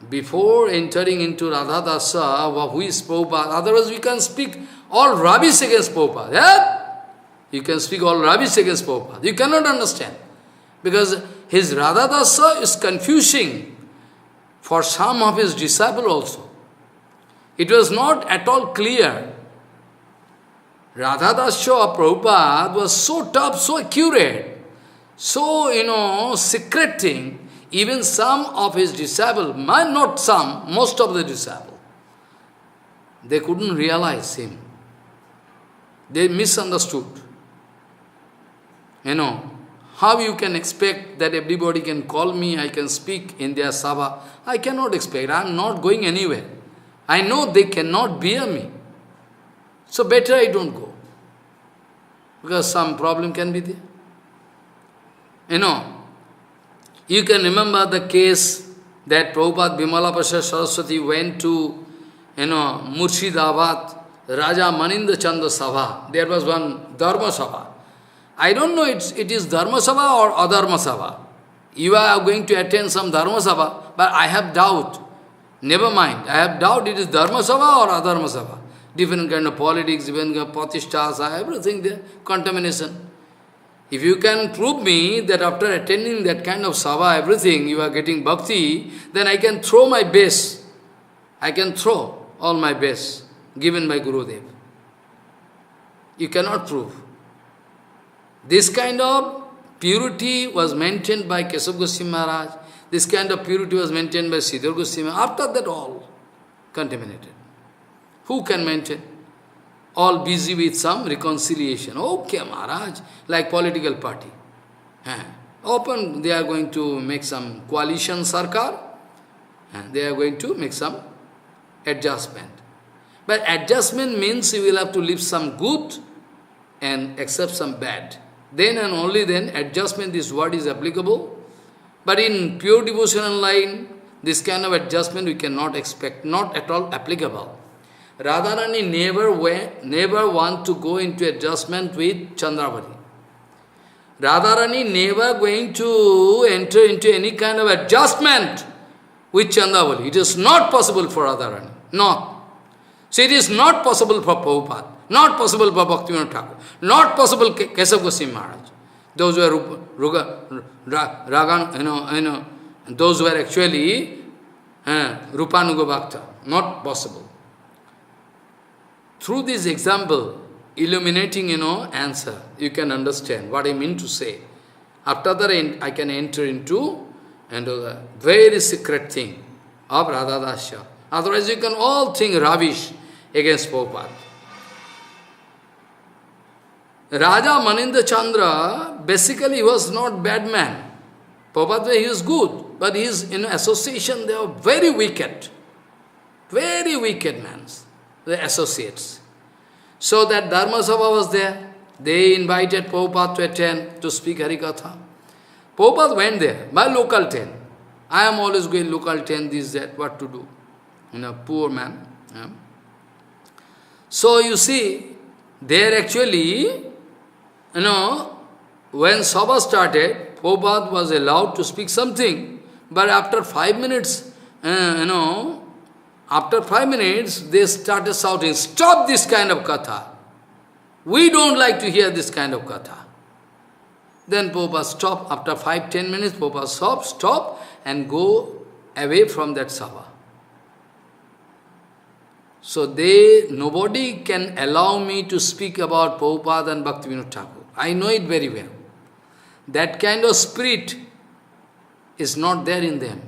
[SPEAKER 1] before entering into Radha Dasya, who is Prabhupada, otherwise we can speak all rubbish against Prabhupada. Yeah? You can speak all rubbish against Prabhupada. You cannot understand. Because his Radha Dasya is confusing for some of his disciples also. It was not at all clear. Radha Dasya of Prabhupada was so tough, so accurate, so, secret thing. Even some of his disciples, not some, most of the disciples, they couldn't realize him. They misunderstood. How you can expect that everybody can call me, I can speak in their sabha? I cannot expect. I am not going anywhere. I know they cannot bear me. So better I don't go. Because some problem can be there. You can remember the case that Prabhupada Bimala Prasad Saraswati went to, Murshidabad, Raja Maninda Chanda Sabha. There was one Dharma Sabha. I don't know it is Dharma Sabha or Adharma Sabha. You are going to attend some Dharma Sabha, but I have doubt. Never mind. I have doubt it is Dharma Sabha or Adharma Sabha. Different kind of politics, different kind of patishtas, everything there, contamination. If you can prove me that after attending that kind of sabha, everything, you are getting bhakti, then I can throw my base. I can throw all my base given by Gurudev. You cannot prove. This kind of purity was maintained by Keshav Goswami Maharaj. This kind of purity was maintained by Sridhar Goswami. After that, all contaminated. Who can maintain? All busy with some reconciliation. Okay, Maharaj, like political party. Open, they are going to make some coalition sarkar, and they are going to make some adjustment. But adjustment means you will have to leave some good and accept some bad. Then and only then adjustment, this word is applicable. But in pure devotional line, this kind of adjustment we cannot expect, not at all applicable. Radharani never want to go into adjustment with Chandravati. Radharani never going to enter into any kind of adjustment with Chandravati. It is not possible for Radharani. Not. So it is not possible for Prabhupada. Not possible for Bhaktivinoda Thakur. Not possible Keshav Goswami Maharaj. Those who are those who are actually Rupanuga Bhakta. Not possible. Through this example, illuminating, answer, you can understand what I mean to say. After that, I can enter into the very secret thing of Radha Dasya. Otherwise, you can all think rubbish against Prabhupada. Raja Maninda Chandra, basically, he was not bad man. Prabhupada, he is good, but his association, they are very wicked. Very wicked men. The associates. So that Dharma Sabha was there. They invited Prabhupada to attend, to speak Harikatha. Prabhupada went there by local train. I am always going local train, this, that, what to do. Poor man. So you see, there actually, when Sabha started, Prabhupada was allowed to speak something. But after 5 minutes, after 5 minutes, they started shouting, "Stop this kind of katha. We don't like to hear this kind of katha." Then Prabhupada stopped. After 5-10 minutes, Prabhupada stop and go away from that sabha. So nobody can allow me to speak about Prabhupada and Bhaktivinoda Thakur. I know it very well. That kind of spirit is not there in them.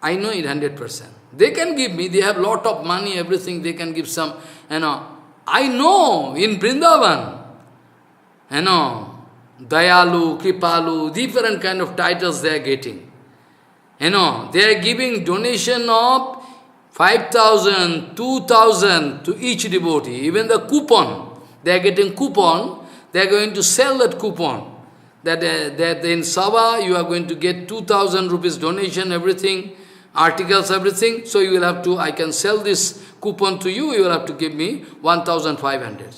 [SPEAKER 1] I know it 100%. They can give me, they have lot of money, everything, they can give some, I know in Vrindavan, Dayalu, Kripalu, different kind of titles they are getting. They are giving donation of 5,000, 2,000 to each devotee. Even the coupon, they are getting coupon, they are going to sell that coupon. That in Sabha you are going to get 2,000 rupees donation, everything, articles, everything. So you will have to, I can sell this coupon to you, you will have to give me 1,500.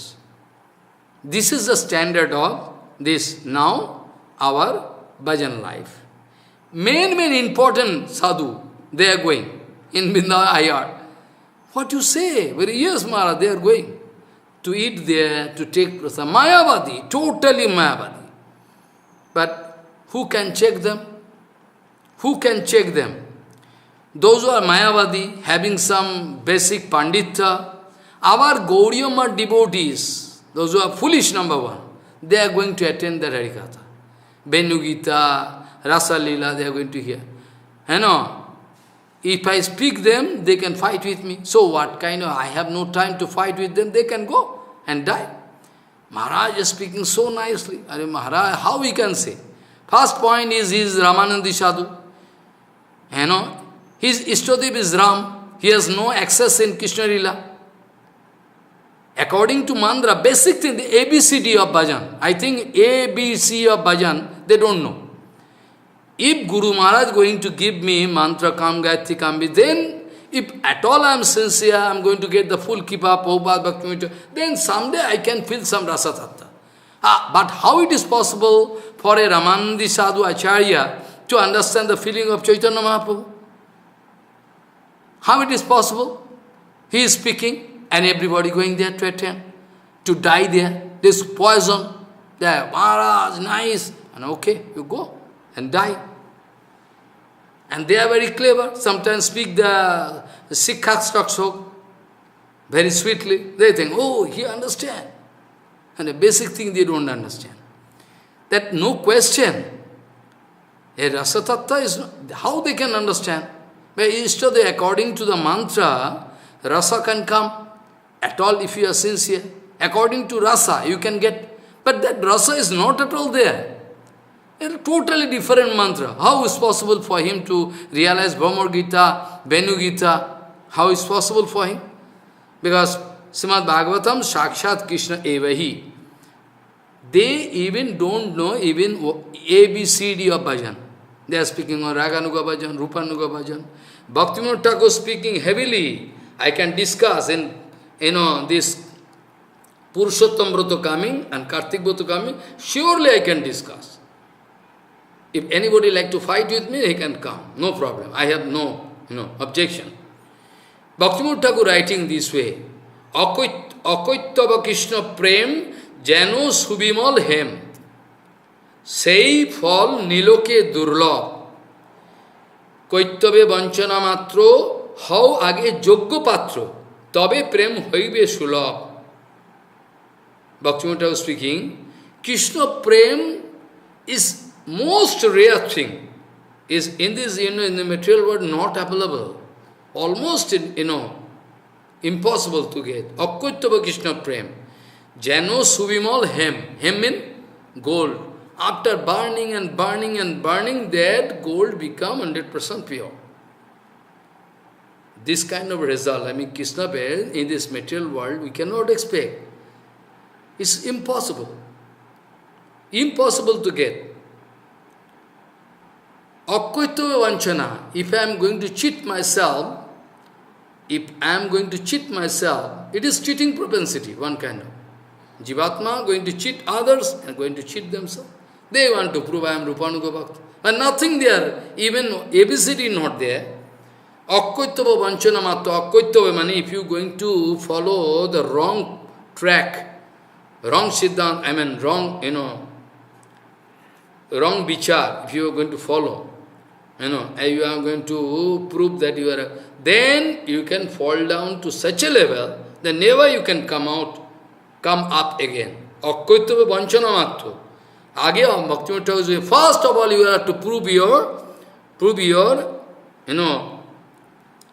[SPEAKER 1] This is the standard of this now, our bhajan life. main important sadhu, they are going in Vrindavan Ayar. What you say? Very yes, Maharaj, they are going to eat there, to take prasad. Mayavadi, totally Mayavadi. But who can check them? Who can check them? Those who are Mayavadi, having some basic Pandita, our Gaudiya Math devotees, those who are foolish, number one, they are going to attend the Harikatha. Venu Gita, Rasa Leela, they are going to hear. You know, if I speak them, they can fight with me. So what kind of, I have no time to fight with them, they can go and die. Maharaj is speaking so nicely. Are Maharaj, how we can say? First point is, he is Ramanandi Sadhu. You know, his Ishtadev is Ram. He has no access in Krishna Lila. According to mantra, basic thing, the ABCD of bhajan. I think ABC of bhajan, they don't know. If Guru Maharaj is going to give me mantra, Kam Gayatri Kambi, then if at all I am sincere, I am going to get the full Kipa, Prabhupada, Bhakti, then someday I can feel some Rasa Tattva. But how it is possible for a Ramanandi Sadhu Acharya to understand the feeling of Chaitanya Mahaprabhu? How it is possible? He is speaking and everybody going there to attend, to die there. This poison, there, Maharaj, nice. And okay, you go and die. And they are very clever. Sometimes speak the Sikha structure very sweetly. They think, oh, he understands. And a basic thing they don't understand. That no question. A Rasa Tattva is not, how they can understand? But Ishtadev, according to the mantra, Rasa can come at all if you are sincere. According to Rasa, you can get, but that Rasa is not at all there. A totally different mantra. How is possible for him to realize Brahma Gita, Venu Gita? How is possible for him? Because Srimad Bhagavatam, Sakshat Krishna Evahi. They even don't know even ABCD of bhajan. They are speaking on Raganuga bhajan, Rupanuga bhajan. Bhaktivinoda Thakur speaking heavily. I can discuss in, this Purushottam Vrata coming and Kartik Vrata coming. Surely I can discuss. If anybody like to fight with me, he can come. No problem. I have no, objection. Bhaktivinoda Thakur writing this way. Akoittava Krishna Prem Jano Subimal Hem Sei Fal Niloke Durlab Koittave Vanchana Matro How Age Joggo Patro Tabe Prem Hoibe Sulab. Bhaktivinoda Thakur speaking, Krishna Prem is most rare thing. Is in this, in the material world not available. Almost, impossible to get. Akoittava Krishna Prem. Jano Suvimal Hem. Hem means gold. After burning and burning and burning, that gold become 100% pure. This kind of result, Krishna Prem, in this material world, we cannot expect. It's impossible. Impossible to get. Akoittava Vanchana. If I am going to cheat myself, it is cheating propensity, one kind of. Jivatma going to cheat others and going to cheat themselves. They want to prove I am Rupanuga Bhakta. And nothing there, even ABCD not there. Akoittava Vanchana Matta, Akoittava money, if you are going to follow the wrong track, wrong Siddhant, wrong, wrong vichar, if you are going to follow, you are going to prove that you are, then you can fall down to such a level that never you can come up again. Akoittava Vanchana Matta. Age Bhaktivinoda Thakur says, first of all you have to prove your,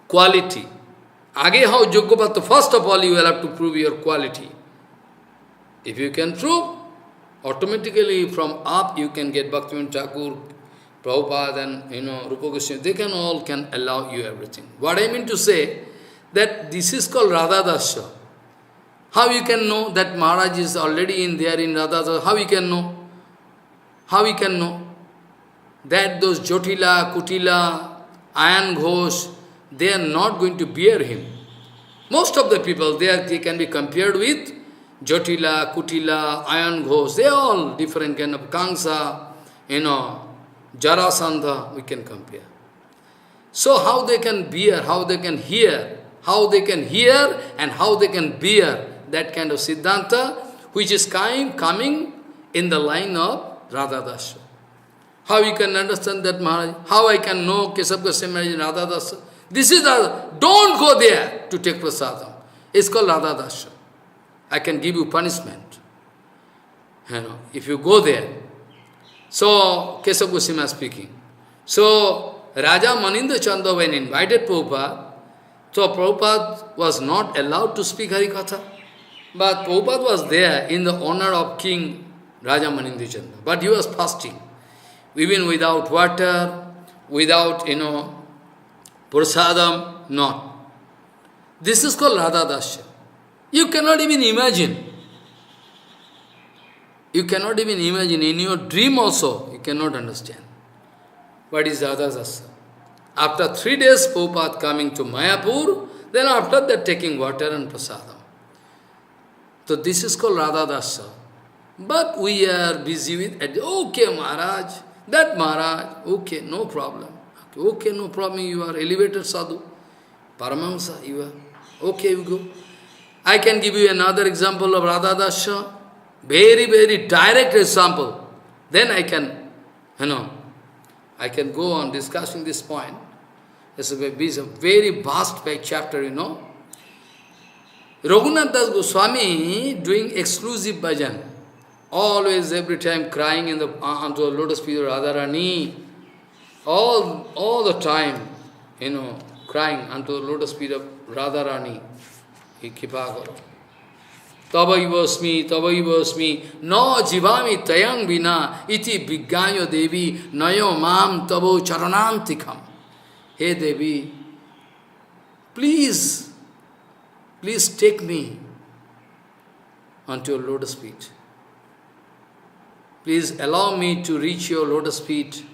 [SPEAKER 1] quality. Age how Yoggapata, first of all you will have to prove your quality. If you can prove, automatically from up you can get Bhaktivinoda Thakur, Prabhupada and Rupa Goswami, they can allow you everything. What I mean to say, that this is called Radha Dasya. How you can know that Maharaj is already in there in Radha Dasya? How you can know? How we can know? That those Jotila, Kutila, Ayan Ghosh, they are not going to bear him. Most of the people, they can be compared with Jotila, Kutila, Ayan Ghosh. They are all different kind of Kansa, Jarasandha, we can compare. So how they can bear, how they can hear, how they can hear and how they can bear that kind of Siddhanta, which is coming in the line of Radha Dasya. How you can understand that, Maharaj? How I can know Keshav Goswami Maharaj and Radha Dasya? This is the, don't go there to take prasadam. It's called Radha Dasya. I can give you punishment. If you go there. So, Keshav Goswami is speaking. So, Raja Manindra Chanda, when invited Prabhupada, so Prabhupada was not allowed to speak Harikatha. But Prabhupada was there in the honor of King Raja Manindra Chanda. But he was fasting. Even without water, without, prasadam, not. This is called Radha Dasya. You cannot even imagine. You cannot even imagine. In your dream also, you cannot understand. What is Radha Dasya? After 3 days, Prabhupada coming to Mayapur, then after that taking water and prasadam. So this is called Radha Dasya. But we are busy with, okay Maharaj, that Maharaj, okay, no problem. Okay, no problem, you are elevated sadhu. Paramahamsa, you are. Okay, you go. I can give you another example of Radha Dasya. Very, very direct example. Then I can, I can go on discussing this point. It's a very vast chapter, Raghunath Das Goswami doing exclusive bhajan. Always, every time crying onto the lotus feet of Radharani. All the time, crying onto the lotus feet of Radharani. He kipagaro. Tavaivasmi, no jivami tayang vina, iti vigganyo devi, nayo mam tavo charanantikam. Hey Devi, please take me onto your lotus feet. Please allow me to reach your lotus feet.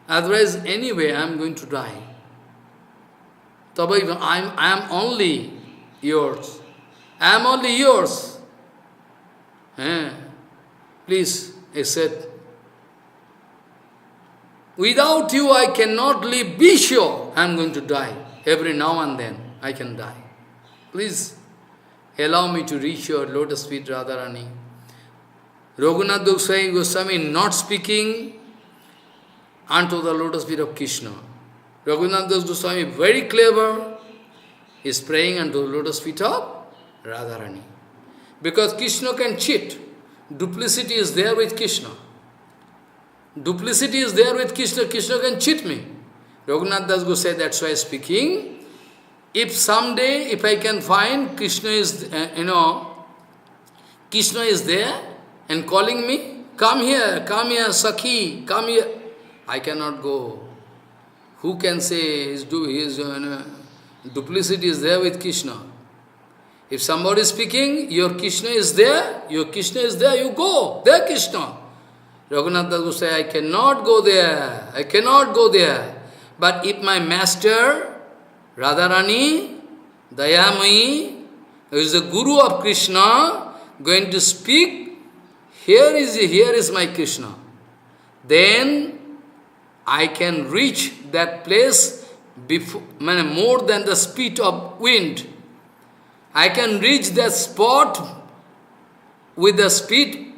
[SPEAKER 1] Otherwise, anyway, I am going to die. Tavaiva, I am only yours. I am only yours. Please accept. Without you, I cannot live. Be sure I am going to die. Every now and then, I can die. Please allow me to reach your lotus feet, Radharani. Raghunath Das Goswami not speaking unto the lotus feet of Krishna. Raghunath Das Goswami, very clever, is praying unto the lotus feet of Radharani. Because Krishna can cheat. Duplicity is there with Krishna. Duplicity is there with Krishna. Krishna can cheat me. Raghunath Das Goswami, that's why speaking. If someday, if I can find Krishna is, Krishna is there and calling me, come here, Sakhi, come here. I cannot go. Who can say his duplicity is there with Krishna? If somebody is speaking, your Krishna is there, you go, there Krishna. Raghunath Das Goswami, I cannot go there. But if my master, Radharani, Dayamai, who is the Guru of Krishna, going to speak, here is my Krishna. Then I can reach that place more than the speed of wind. I can reach that spot with the speed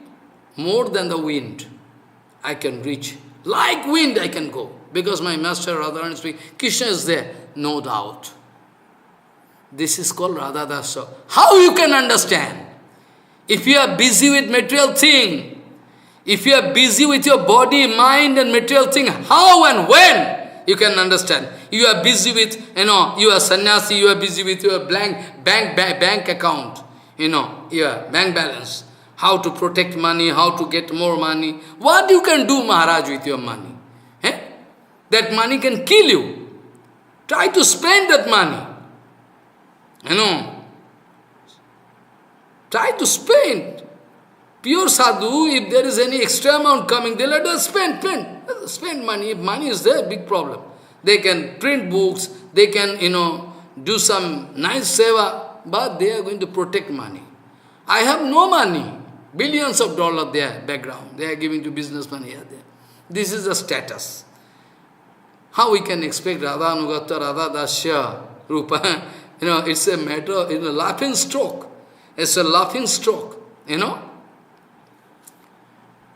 [SPEAKER 1] more than the wind. I can reach. Like wind I can go. Because my master Radharani speaks, Krishna is there, no doubt. This is called Radha Dasya. How you can understand? If you are busy with material thing, if you are busy with your body, mind and material thing, how and when you can understand? You are busy with, you are sannyasi, you are busy with your bank account, your bank balance. How to protect money, how to get more money. What you can do, Maharaj, with your money? That money can kill you. Try to spend that money. Try to spend. Pure sadhu, if there is any extra amount coming, they let us spend money. If money is there, big problem. They can print books, they can, do some nice seva, but they are going to protect money. I have no money. Billions of dollars there, background. They are giving to businessmen here, there. This is the status. How we can expect Radha Anugatta, Radha Dasya, Rupa? It's a matter, it's a laughing stroke. It's a laughing stroke.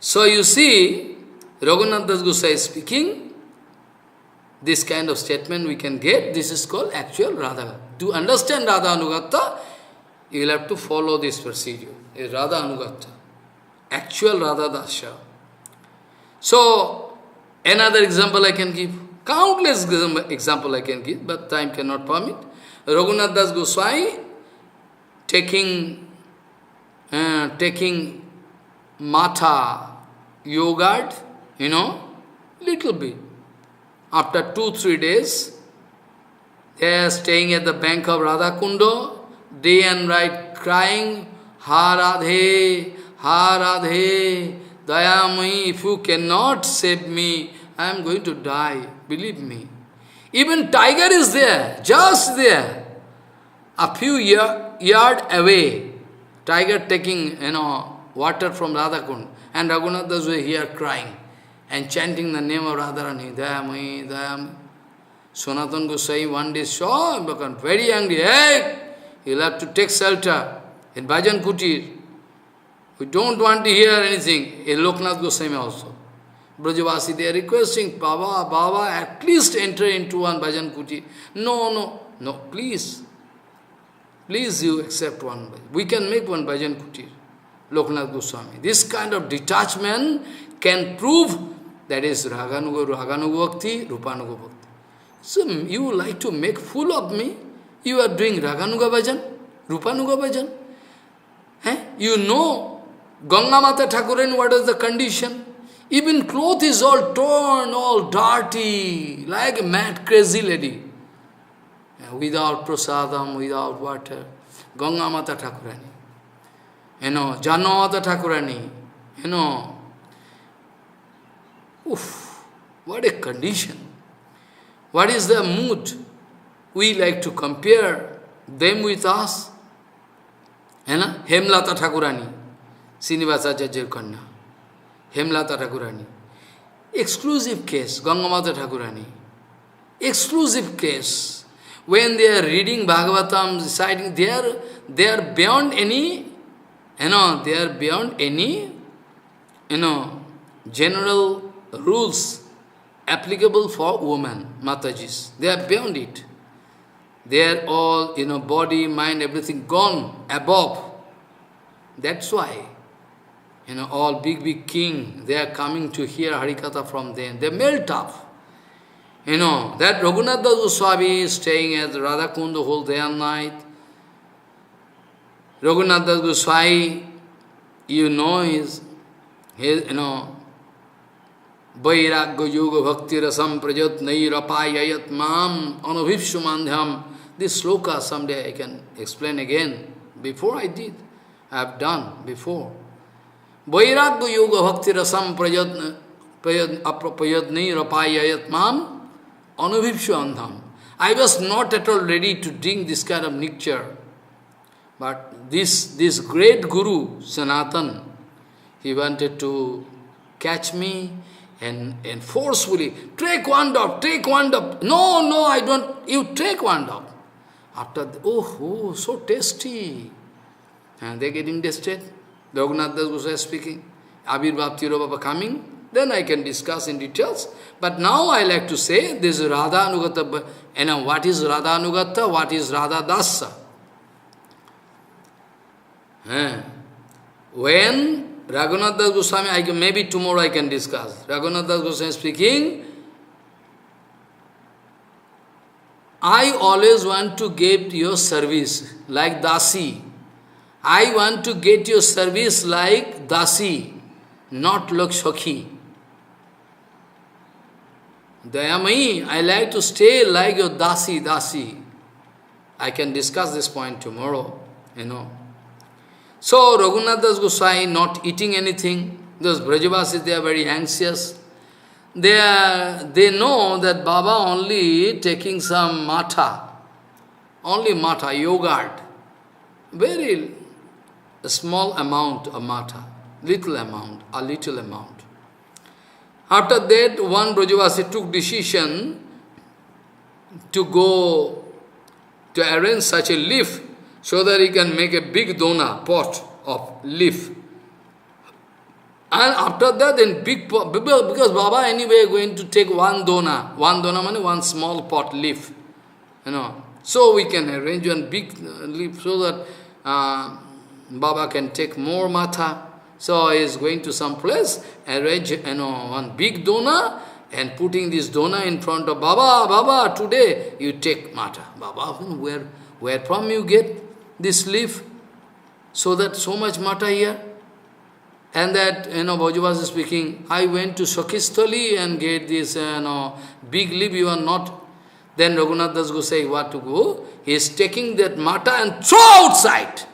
[SPEAKER 1] So you see, Raghunath Das Gosai is speaking, this kind of statement we can get, this is called actual Radha. To understand Radha Anugatta, you will have to follow this procedure. It's Radha Anugatta, actual Radha Dasya. So, another example I can give, countless example I can give, but time cannot permit. Raghunath Das Goswami taking matha yogurt, little bit. After 2-3 days, they are staying at the bank of Radha Kundo, day and night crying, Ha Radhe, Dayamai, if you cannot save me, I am going to die, believe me. Even tiger is there, just there, a few yard away. Tiger taking, water from Radha Kund, and Raghunath Das was here crying and chanting the name of Radharani, Dayamai, Dayamai. Sanatana Gosai one day saw him, became very angry. Hey, you'll have to take shelter in Bhajan Kutir. We don't want to hear anything. In Loknath Goswami also. Brajavasi, they are requesting, Baba, at least enter into one Bhajan Kutir. No, please. Please you accept one. We can make one Bhajan Kutir. Loknath Goswami. This kind of detachment can prove that is Raganuga Bhakti, Rupanuga Bhakti. So you like to make fool of me? You are doing Raganuga Bhajan, Rupanuga Bhajan. You know Ganga Mata Thakuran, what is the condition? Even cloth is all torn, all dirty, like a mad, crazy lady. Without prasadam, without water. Ganga Mata Thakurani. Janna Mata Thakurani. What a condition. What is the mood? We like to compare them with us. Hemlata Thakurani. Srinivasacharya Kanna. Hemlata Thakurani. Exclusive case, Gangamata Thakurani. Exclusive case. When they are reading Bhagavatam, reciting, they are beyond any, they are beyond any, general rules applicable for women, Matajis. They are beyond it. They are all, body, mind, everything gone above. That's why, all big king, they are coming to hear Harikatha from them. They melt up. That Raghunath Das Goswami is staying at Radhakund the whole day and night. Raghunath Das Goswami, is Vairagya Yoga Bhakti Rasam Prajat Nairapayayat Mam Anubhipshu Mandhyam. This sloka someday I can explain again. Before I did. I have done before. Vairagya Yoga Bhakti Rasam Prajat Nairapayayat Mam Anubhipshu Andham. I was not at all ready to drink this kind of nectar. But this great Guru, Sanatan, he wanted to catch me and forcefully, take one drop. No, I don't, you take one drop. After, so tasty. And they're getting tasted. Raghunath Das Goswami speaking. Abir Bhakti Baba coming. Then I can discuss in details. But now I like to say, this is Radha Anugatta. What is Radha Anugatta? What is Radha Dasya? When Raghunath Das Goswami, maybe tomorrow I can discuss. Raghunath Das Goswami speaking, I always want to get your service like Dasi. I want to get your service like Dasi, not like Shakhi. Dayamai, I like to stay like your Dasi. I can discuss this point tomorrow, So Raghunath Das Goswami not eating anything. Those Brajavasis, they are very anxious. They know that Baba only taking some matha, yogurt, very small amount of matha, a little amount. After that, one Brajavasi took decision to go to arrange such a leaf so that he can make a big dona pot of leaf. And after that, then big pot, because Baba anyway going to take one dona means one small pot leaf, So we can arrange one big leaf so that Baba can take more matha. So he is going to some place, arrange one big dona and putting this dona in front of Baba. Baba, today you take matha. Baba, where from you get this leaf? So that so much matha here. And that, Bhojavas is speaking, I went to Shakistali and get this, big leaf, you are not. Then Raghunath Das Gosai, what to go? He is taking that matha and throw outside.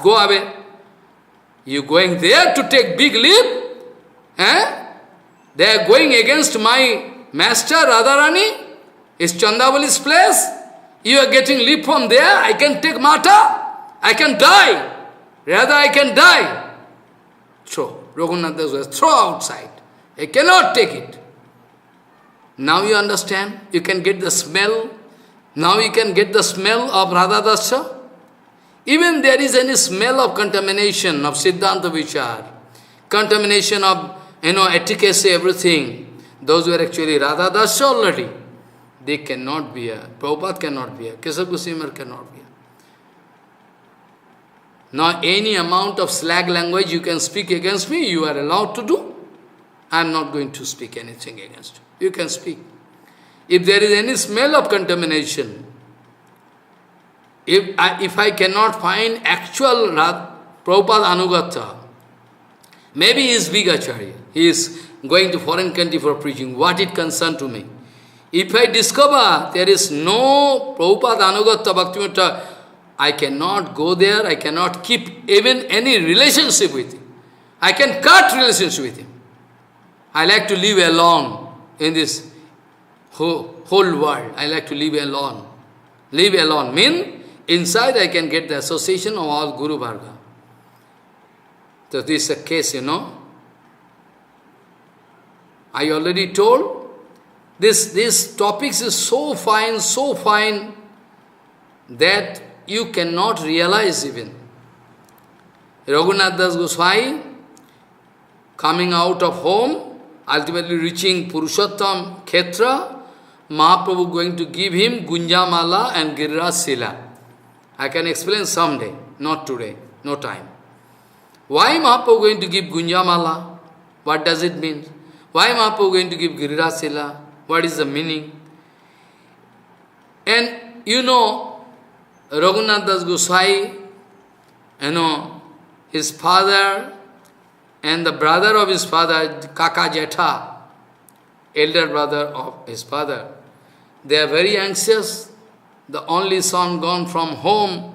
[SPEAKER 1] Go away. You going there to take big leaf? They are going against my master, Radharani? Is Chandavali's place? You are getting leaf from there? I can take matha? I can die. Rather, I can die. Throw. Raghunath Das Gosai, throw outside. I cannot take it. Now you understand? You can get the smell. Now you can get the smell of Radha Dasya. Even there is any smell of contamination of Siddhanta Vichar, contamination of, efficacy, everything. Those who are actually Radha Dasya already, they cannot be here. Prabhupada cannot be here. Keshav Goswami cannot be here. Now any amount of slag language you can speak against me, you are allowed to do. I am not going to speak anything against you. You can speak. If there is any smell of contamination, if I cannot find actual Prabhupada Anugata, maybe he is big acharya, he is going to foreign country for preaching, what it concern to me? If I discover there is no Prabhupada Anugata Bhaktivinoda, I cannot go there, I cannot keep even any relationship with him. I can cut relationship with him. I like to live alone in this whole world. I like to live alone. Live alone means inside I can get the association of all Guru Varga. So this is a case, I already told, this topics is so fine, that you cannot realize even. Raghunath Das Goswami, coming out of home, ultimately reaching Purushottam Khetra, Mahaprabhu going to give him Gunjamala and Giriraj Sila. I can explain someday, not today, no time. Why Mahaprabhu going to give Gunjamala? What does it mean? Why Mahaprabhu going to give Giriraj Sila? What is the meaning? And Raghunath Das Goswami, his father and the brother of his father, Kaka Jetha, elder brother of his father, they are very anxious. The only son gone from home,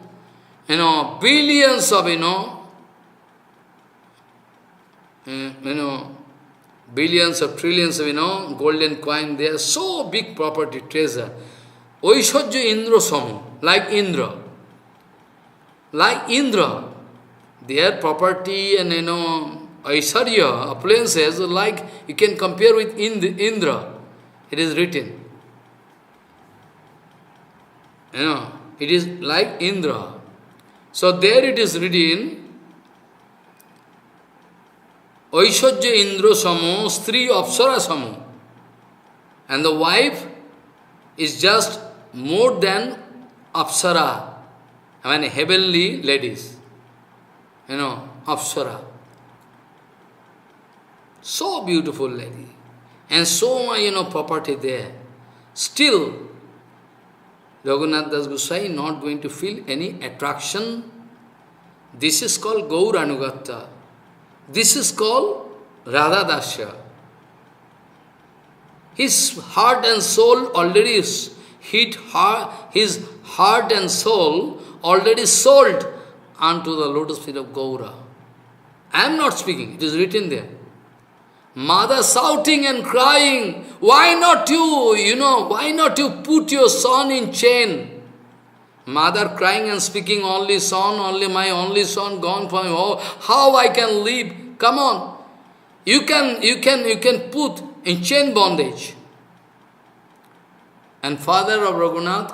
[SPEAKER 1] billions of, billions of trillions of, golden coin, they are so big property, treasure. Oishajya Indra Samu, like Indra. Like Indra. Their property and, Aishwarya, appliances, like you can compare with Indra. It is written. It is like Indra. So there it is written, Aishwarya Indra Samo, Stri Apsara Samo. And the wife is just more than Apsara, heavenly ladies. Apsara. So beautiful lady. And so much, property there. Still, Raghunath Das Goswami not going to feel any attraction. This is called Gaur Anugata. This is called Radha Dasya. His heart and soul already his heart and soul already sold unto the lotus feet of Gaura. I am not speaking, it is written there. Mother shouting and crying, why not you put your son in chain? Mother crying and speaking, only son, only my only son gone from me. Oh, how I can live? Come on. you can put in chain bondage. And father of Raghunath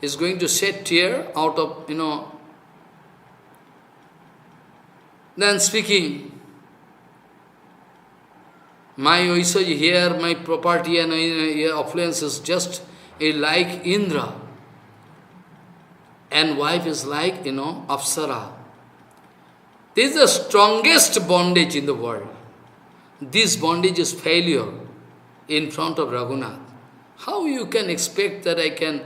[SPEAKER 1] is going to shed tear out of, then speaking, my Oishaji here, my property and affluence is just like Indra. And wife is like, Apsara. This is the strongest bondage in the world. This bondage is failure in front of Raghunath. How you can expect that I can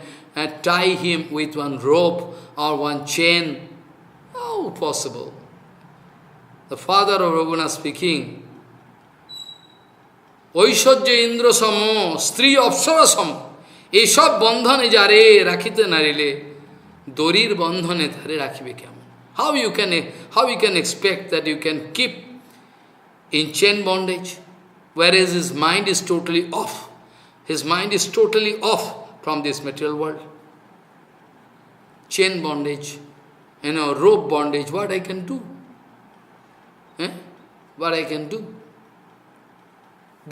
[SPEAKER 1] tie him with one rope or one chain? How possible? The father of Raghunath speaking, ঐশ্বর্য ইন্দ্র সম স্ত্রী অপ্সরা সম এসব বন্ধনে যারে রাখিতে নারিলে দড়ির বন্ধনে ধারে রাখিবে কেমন? How you can expect that you can keep in chain bondage, whereas his mind is totally off. His mind is totally off from this material world. Chain bondage, rope bondage, what I can do? What I can do?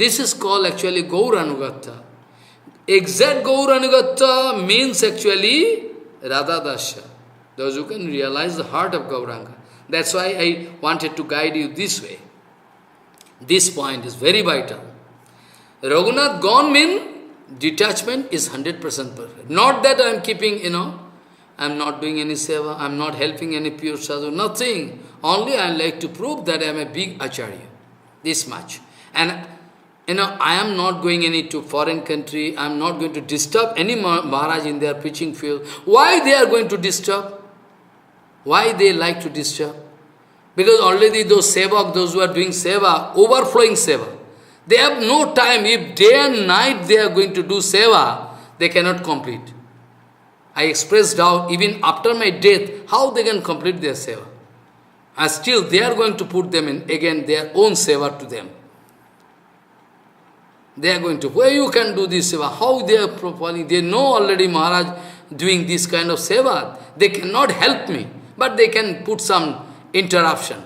[SPEAKER 1] This is called actually Gauranugatta. Exact Gauranugatta means actually Radha Dasya. Those who can realize the heart of Gauranga. That's why I wanted to guide you this way. This point is very vital. Raghunath gone means detachment is 100% perfect. Not that I am keeping, I am not doing any seva, I am not helping any pure sadhu, nothing. Only I like to prove that I am a big acharya. This much. And I am not going to foreign country, I am not going to disturb any Maharaj in their preaching field. Why they are going to disturb? Why they like to disturb? Because already those sevak, those who are doing seva, overflowing seva, they have no time. If day and night they are going to do seva, they cannot complete. I expressed doubt, even after my death, how they can complete their seva. And still they are going to put them in, again, their own seva to them. They are going to, where you can do this seva? How they are proposing? They know already Maharaj doing this kind of seva. They cannot help me, but they can put some interruption.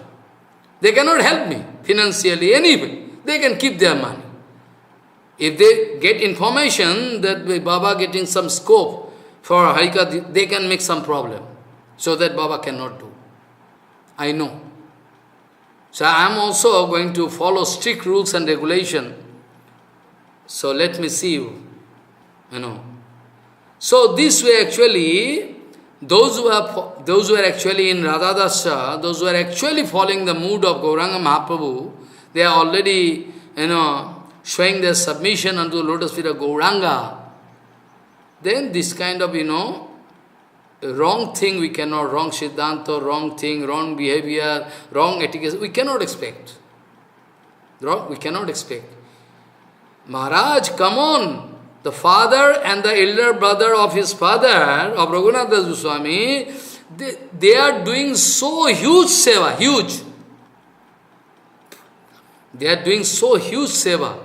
[SPEAKER 1] They cannot help me financially, anyway. They can keep their money. If they get information that Baba getting some scope for Harika, they can make some problem. So that Baba cannot do. I know. So I am also going to follow strict rules and regulation. So let me see you. So this way actually, those who are actually in Radha Dasya, those who are actually following the mood of Gauranga Mahaprabhu, they are already, showing their submission unto the lotus feet of Gauranga. Then this kind of, wrong thing we cannot, wrong Siddhanta, wrong thing, wrong behavior, wrong etiquette, we cannot expect. We cannot expect. Maharaj, come on! The father and the elder brother of his father, of Raghunath Das Goswami, they are doing so huge seva, huge. They are doing so huge seva.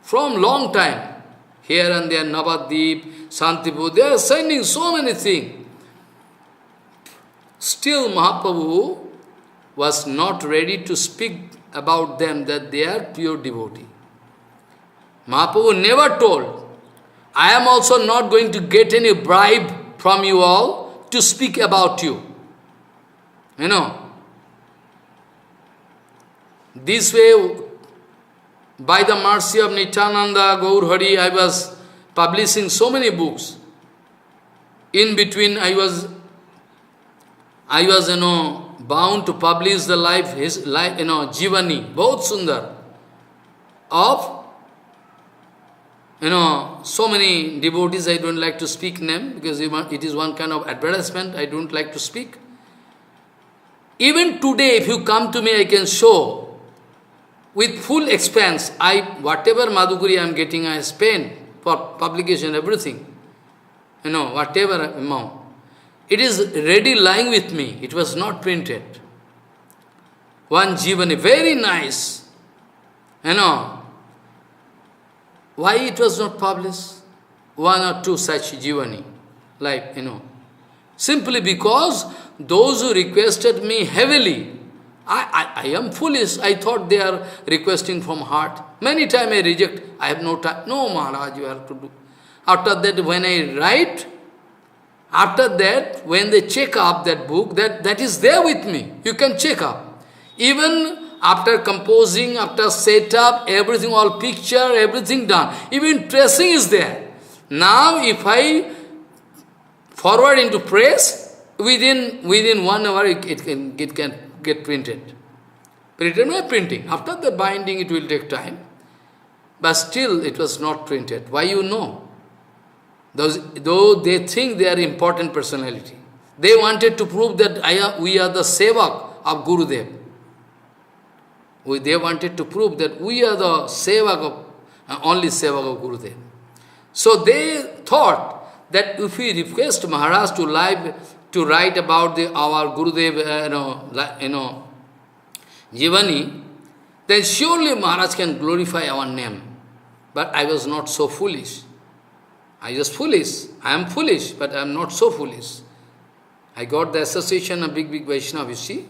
[SPEAKER 1] From long time. Here and there, Navadip, Santipur, they are sending so many things. Still Mahaprabhu was not ready to speak about them that they are pure devotee. Mahaprabhu never told, I am also not going to get any bribe from you all to speak about you. This way, by the mercy of Nityananda, Gaur Hari, I was publishing so many books. In between, I was bound to publish the life, his life, Jivani, बहुत सुंदर, of, so many devotees. I don't like to speak name because it is one kind of advertisement. I don't like to speak. Even today, if you come to me, I can show with full expense. Whatever Madhukuri I am getting, I spend for publication, everything. Whatever amount. It is ready lying with me. It was not printed. One Jivani, very nice. Why it was not published? One or two such Jivani. Simply because those who requested me heavily I am foolish. I thought they are requesting from heart. Many times I reject. I have no time. No, Maharaj, you have to do. After that, when I write, after that, when they check up that book, that is there with me. You can check up. Even after composing, after setup, everything, all picture, everything done. Even tracing is there. Now, if I forward into press, within 1 hour it can get printed. Printed by printing. After the binding, it will take time. But still, it was not printed. Why you know? Though they think they are important personality. They wanted to prove that we are the sevak of Gurudev. They wanted to prove that we are the sevak of, only sevak of Gurudev. So they thought that if we request Maharaj to write about our Gurudev, Jivani, then surely Maharaj can glorify our name. But I was not so foolish. I was foolish. I am foolish, but I am not so foolish. I got the association of big Vaishnava, you see.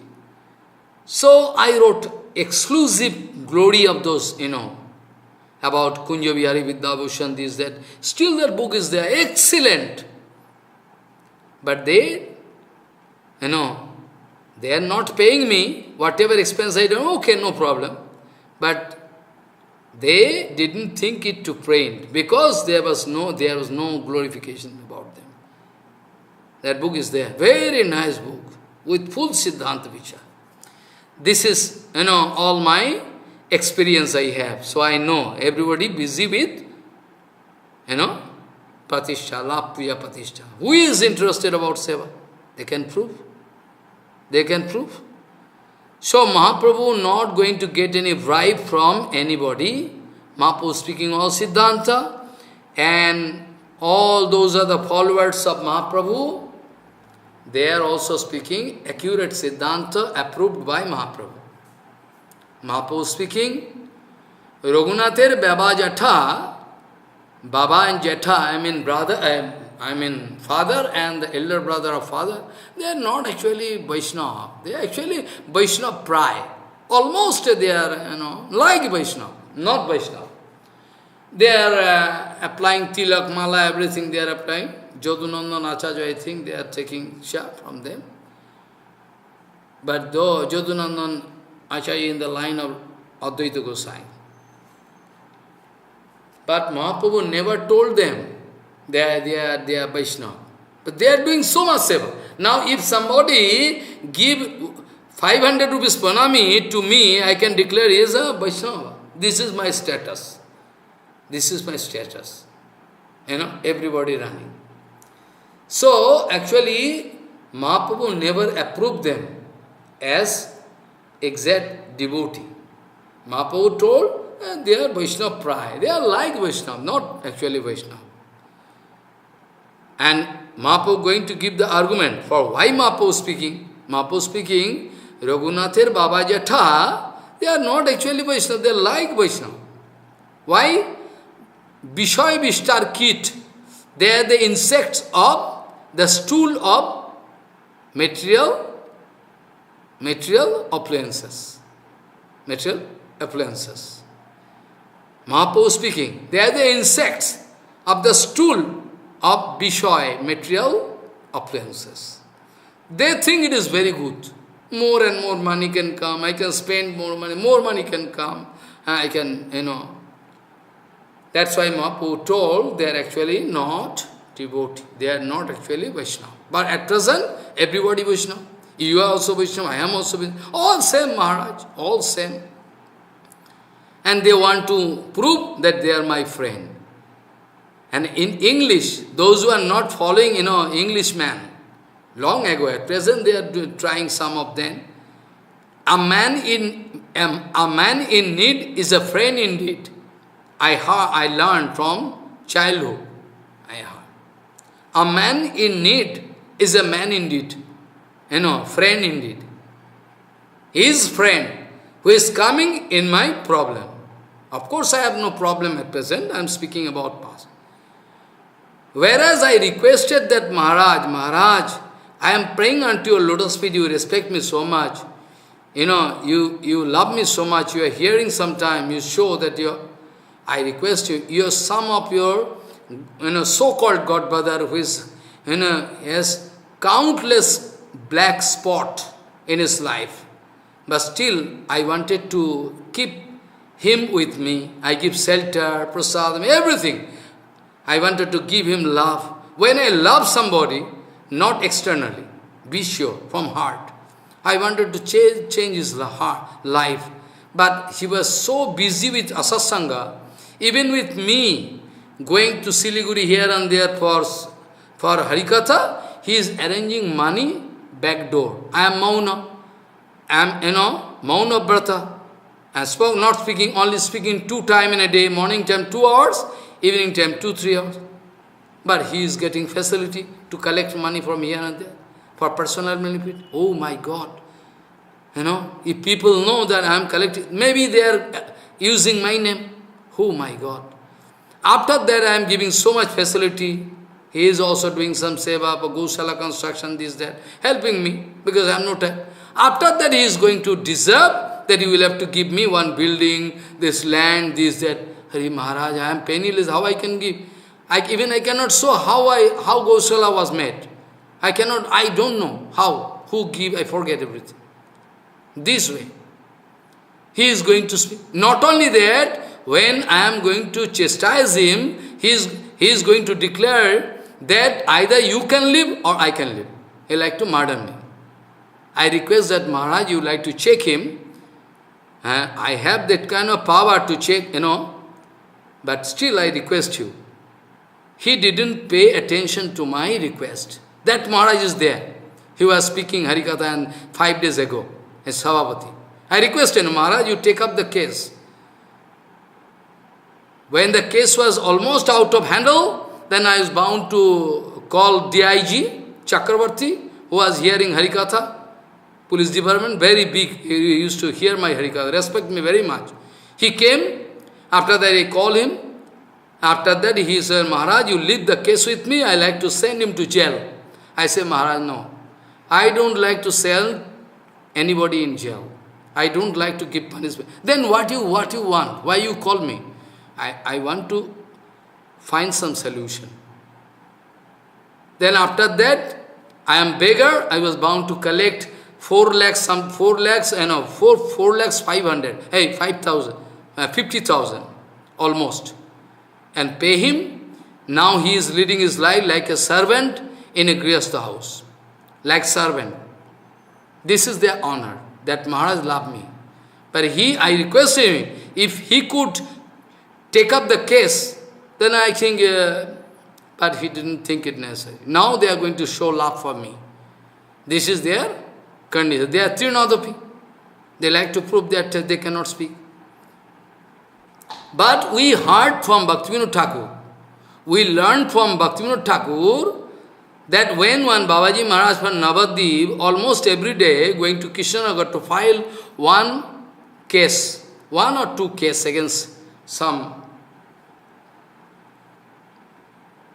[SPEAKER 1] So I wrote exclusive glory of those, about Kunja Vihari Vidyabhushan, this, that. Still that book is there, excellent. But they are not paying me, whatever expense I do, okay, no problem. But they didn't think it to print, because there was no glorification about them. That book is there, very nice book, with full Siddhanta Vichar. This is, all my experience I have. So I know, everybody busy with, Pratishtha, Lappriya Pratishtha. Who is interested about Seva? They can prove. They can prove. So Mahaprabhu not going to get any bribe from anybody. Mahaprabhu speaking all Siddhanta, and all those are the followers of Mahaprabhu. They are also speaking accurate Siddhanta approved by Mahaprabhu. Mahaprabhu speaking, Raghunather Baba Jatha, Baba and Jetha, I mean father and the elder brother of father, they are not actually Vaishnava. They are actually Vaishnava Prai. Almost they are, like Vaishnava, not Vaishnava. They are applying tilak, mala, everything they are applying. Jodunandan Acharya, I think they are taking share from them. But though Jodunandan Acharya in the line of Advaita Gosai. But Mahaprabhu never told them they are Vaishnava. But they are doing so much seva. Now if somebody give 500 rupees pranami to me, I can declare he is a Vaishnava. This is my status. This is my status. Everybody running. So actually, Mahaprabhu never approved them as exact devotee. Mahaprabhu told, they are Vaishnava Prai. They are like Vaishnava, not actually Vaishnava. And Mahaprabhu going to give the argument for why Mahaprabhu speaking. Mahaprabhu speaking, Raghunather Baba Jatha, they are not actually Vaishnava, they are like Vaishnava. Why? Vishay Vishtar Kit. They are the insects of the stool of material appliances. Material appliances. Mahaprabhu speaking, they are the insects of the stool of Vishay, material appliances. They think it is very good. More and more money can come, I can spend more money can come, I can, That's why Mahaprabhu told they are actually not devotee. They are not actually Vaishnava. But at present, everybody Vaishnava. You are also Vaishnava, I am also Vaishnava. All same, Maharaj, all same. And they want to prove that they are my friend. And in English, those who are not following, Englishman, long ago, at present they are trying some of them. A man in need is a friend indeed. I learned from childhood. A man in need is a man indeed. Friend indeed. His friend who is coming in my problem. Of course, I have no problem at present. I am speaking about past. Whereas I requested that Maharaj, I am praying unto your lotus feet, you respect me so much. you love me so much, you are hearing sometime, you show that I request you, some of your, so-called godbrother who is, has countless black spot in his life. But still, I wanted to keep him with me. I give shelter, prasadam, everything. I wanted to give him love. When I love somebody, not externally, be sure, from heart, I wanted to change his life. But he was so busy with asasanga, even with me, going to Siliguri here and there for Harikatha, he is arranging money back door. I am Mauna. I am, Mauna Brata. And not speaking, only speaking 2 times in a day, morning time 2 hours, evening time 2-3 hours. But he is getting facility to collect money from here and there for personal benefit. Oh my God. If people know that I am collecting, maybe they are using my name. Oh my God. After that I am giving so much facility. He is also doing some seva for Gosala construction, this, that, helping me because I am not time. After that he is going to deserve that he will have to give me one building, this land, this, that. Hari Maharaj, I am penniless, how I can give? I cannot show how Gosala was made. I don't know how, who give, I forget everything. This way. He is going to speak. Not only that, when I am going to chastise him, he is going to declare that either you can live or I can live. He like to murder me. I request that Maharaj, you like to check him. I have that kind of power to check, but still I request you. He didn't pay attention to my request. That Maharaj is there. He was speaking Harikatha 5 days ago, as Savapati. I requested Maharaj, you take up the case. When the case was almost out of handle, then I was bound to call DIG, Chakravarti, who was hearing Harikatha, police department, very big. He used to hear my Harikatha, respect me very much. He came, after that I called him. After that he said, Maharaj, you leave the case with me, I like to send him to jail. I say, Maharaj, no. I don't like to sell anybody in jail. I don't like to give punishment. Then what you want? Why you call me? I want to find some solution. Then after that, I am beggar, I was bound to collect 4 lakhs, 500, 5,000, 50,000, almost. And pay him. Now he is leading his life like a servant in a Grihastha house. Like servant. This is their honor, that Maharaj loved me. But I requested him, if he could take up the case, then I think, but he didn't think it necessary. Now they are going to show love for me. This is their condition. They are Trinadapi. They like to prove that they cannot speak. But we heard from Bhaktivinoda Thakur, we learned from Bhaktivinoda Thakur that when one Babaji Maharaj from Navadvip, almost every day going to Krishnanagar to file one case, 1 or 2 cases against some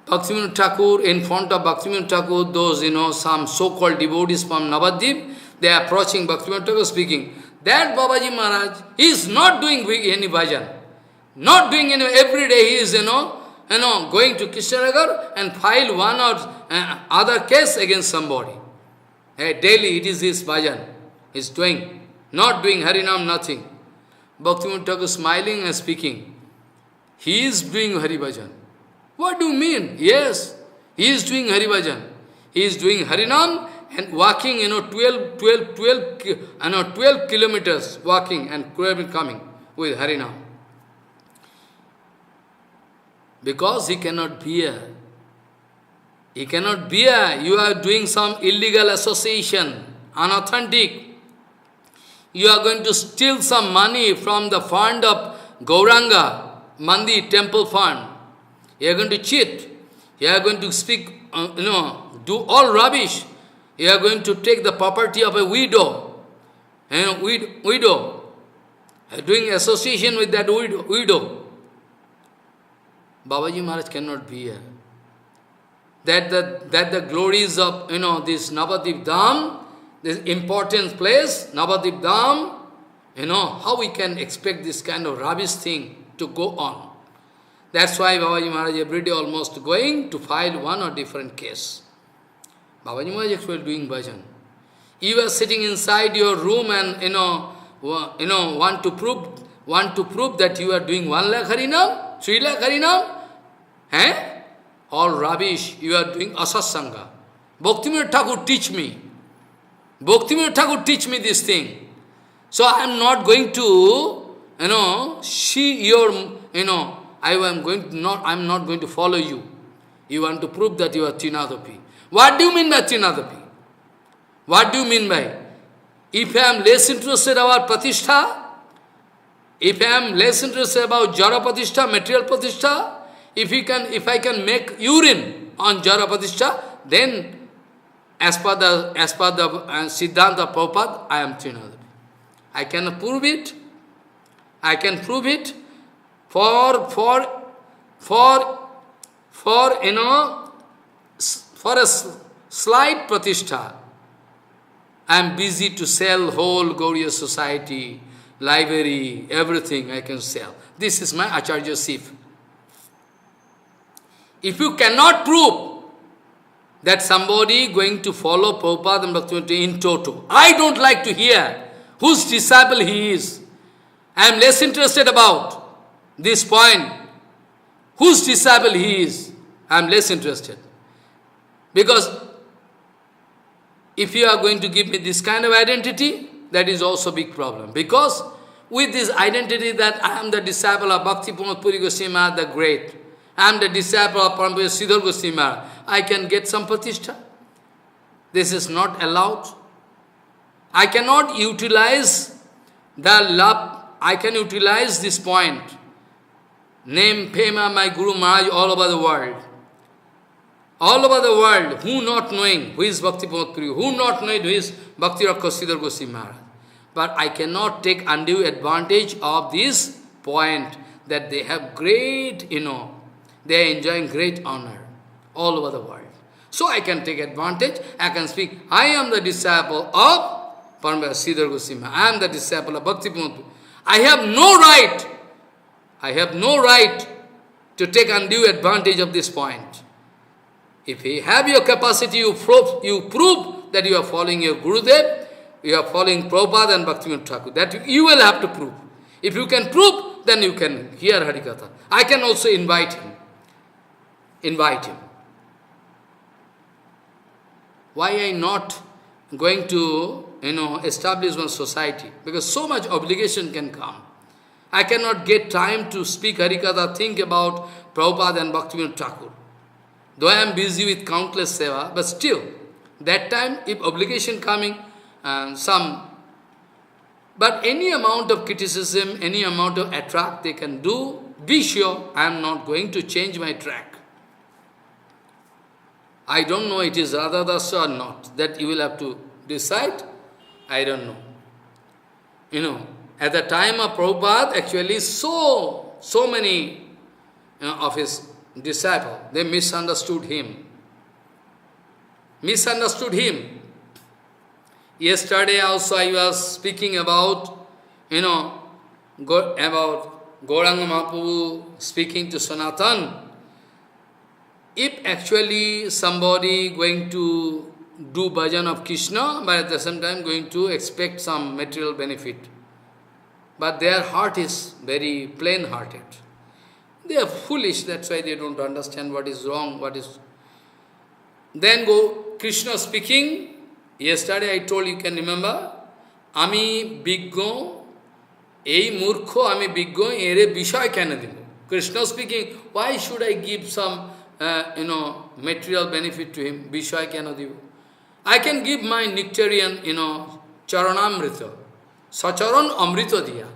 [SPEAKER 1] Bhaktivinoda Thakur, in front of Bhaktivinoda Thakur, those, some so-called devotees from Navadvip, they are approaching Bhaktivinoda Thakur speaking, that Babaji Maharaj, he is not doing any bhajan. Not doing any, every day he is, going to Krishnanagar and file one or other case against somebody. Daily it is his bhajan. He is doing, not doing Harinam, nothing. Bhaktivinoda Thakur smiling and speaking. He is doing Hari bhajan. What do you mean? Yes, he is doing Hari bhajan. He is doing Harinam and walking, 12 kilometers walking and coming with Harinam. Because he cannot bear. He cannot bear. You are doing some illegal association, unauthentic. You are going to steal some money from the fund of Gauranga, Mandi temple fund. You are going to cheat. You are going to speak, do all rubbish. You are going to take the property of a widow. Widow. Doing association with that widow. Babaji Maharaj cannot bear. That the glories of, this Navadvip Dham, this important place, Navadip Dham, how we can expect this kind of rubbish thing to go on? That's why Babaji Maharaj every day almost going to file one or different case. Babaji Maharaj actually doing bhajan. You are sitting inside your room and want to prove that you are doing 1 lakh harinam, 3 lakh harinam, all rubbish. You are doing asatsanga. Bhaktivinoda Thakur teach me. Bhaktivinoda Thakur teach me this thing. So I am not going to, see your, I am not going to follow you. You want to prove that you are Trinadapi. What do you mean by Trinadapi? What do you mean by? If I am less interested about Pratishtha, if I am less interested about Jara Pratishtha, material Pratishtha, if I can make urine on Jara Pratishtha, then as per the Siddhanta Prabhupada, I am Trinadapi. I can prove it. I can prove it for a slight pratishtha. I am busy to sell whole Gauriya society, library, everything I can sell. This is my Acharya Sif. If you cannot prove that somebody going to follow Prabhupada and Bhaktivinoda in toto, I don't like to hear whose disciple he is. I am less interested about this point. Whose disciple he is, I am less interested. Because if you are going to give me this kind of identity, that is also a big problem. Because with this identity that I am the disciple of Bhakti Pramod Puri Goswami Maharaj the Great, I am the disciple of Param Pujya Sridhar Goswami Maharaj, I can get some pratishtha. This is not allowed. I cannot utilize the love, I can utilize this point. Name, fame, my Guru Maharaj all over the world. All over the world, who not knowing who is Bhakti Pramod Puri, who not knowing who is Bhakti Rakha Sridhar Goswami Maharaj. But I cannot take undue advantage of this point that they have great, they are enjoying great honor all over the world. So I can take advantage, I can speak, I am the disciple of Param Sridhar Goswami Maharaj, I am the disciple of Bhakti Pramod Puri. I have no right to take undue advantage of this point. If you have your capacity, you prove that you are following your Gurudev, you are following Prabhupada and Bhaktivinoda Thakur. That you will have to prove. If you can prove, then you can hear Harikatha. I can also invite him. Why I not going to, establish one society? Because so much obligation can come. I cannot get time to speak Harikatha, think about Prabhupada and Bhaktivinoda Thakur. Though I am busy with countless seva, but still, that time, if obligation coming, but any amount of criticism, any amount of attract they can do, be sure I am not going to change my track. I don't know it is Radha Dasya or not. That you will have to decide. I don't know. At the time of Prabhupada, actually so many of his disciples, they misunderstood him. Yesterday also I was speaking about, about Gauranga Mahaprabhu speaking to Sanatan. If actually somebody going to do bhajan of Krishna, but at the same time going to expect some material benefit. But their heart is very plain-hearted. They are foolish, that's why they don't understand what is wrong, what is... Then Krishna speaking, yesterday I told you can remember, Ami biggo, ei murkho, ami biggo, ere bishay kena dibo. Krishna speaking, why should I give some, material benefit to him? Bishay kena dibo. I can give my nectarian, charanamrita. Sacharan amrita diya.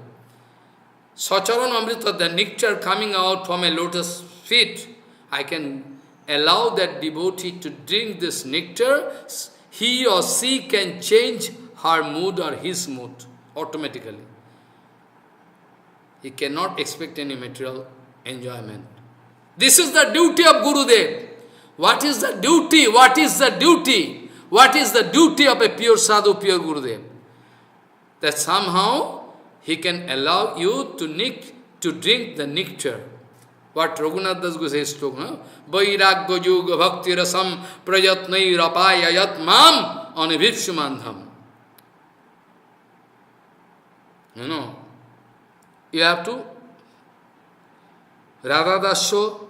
[SPEAKER 1] Sacharan amrita, the nectar coming out from a lotus feet, I can allow that devotee to drink this nectar. He or she can change her mood or his mood automatically. He cannot expect any material enjoyment. This is the duty of Gurudev. What is the duty? What is the duty? What is the duty of a pure sadhu, pure Gurudev? That somehow he can allow you to drink the nectar. What Raghunath Das Goswami spoke, no? Vairagya yuga bhakti rasam prayatnai rapayayat mam anivipsumandham. You have to Radha Dasya,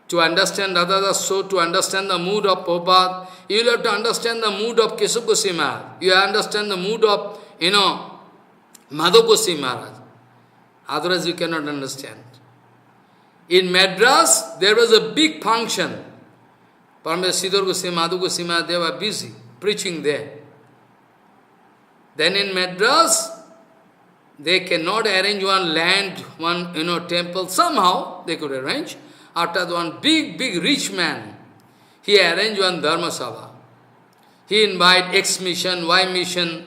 [SPEAKER 1] to understand Radha Dasya, to understand the mood of Prabhupada, you will have to understand the mood of Keshav Goswami Maharaj. You understand the mood of, Madhav Goswami Maharaj. Otherwise you cannot understand. In Madras, there was a big function. Paramahansa Sridhar Goswami, Madhav Goswami Maharaj, they were busy preaching there. Then in Madras, they cannot arrange one land, one temple. Somehow they could arrange. After one big rich man, he arranged one Dharma Sabha. He invited X mission, Y mission.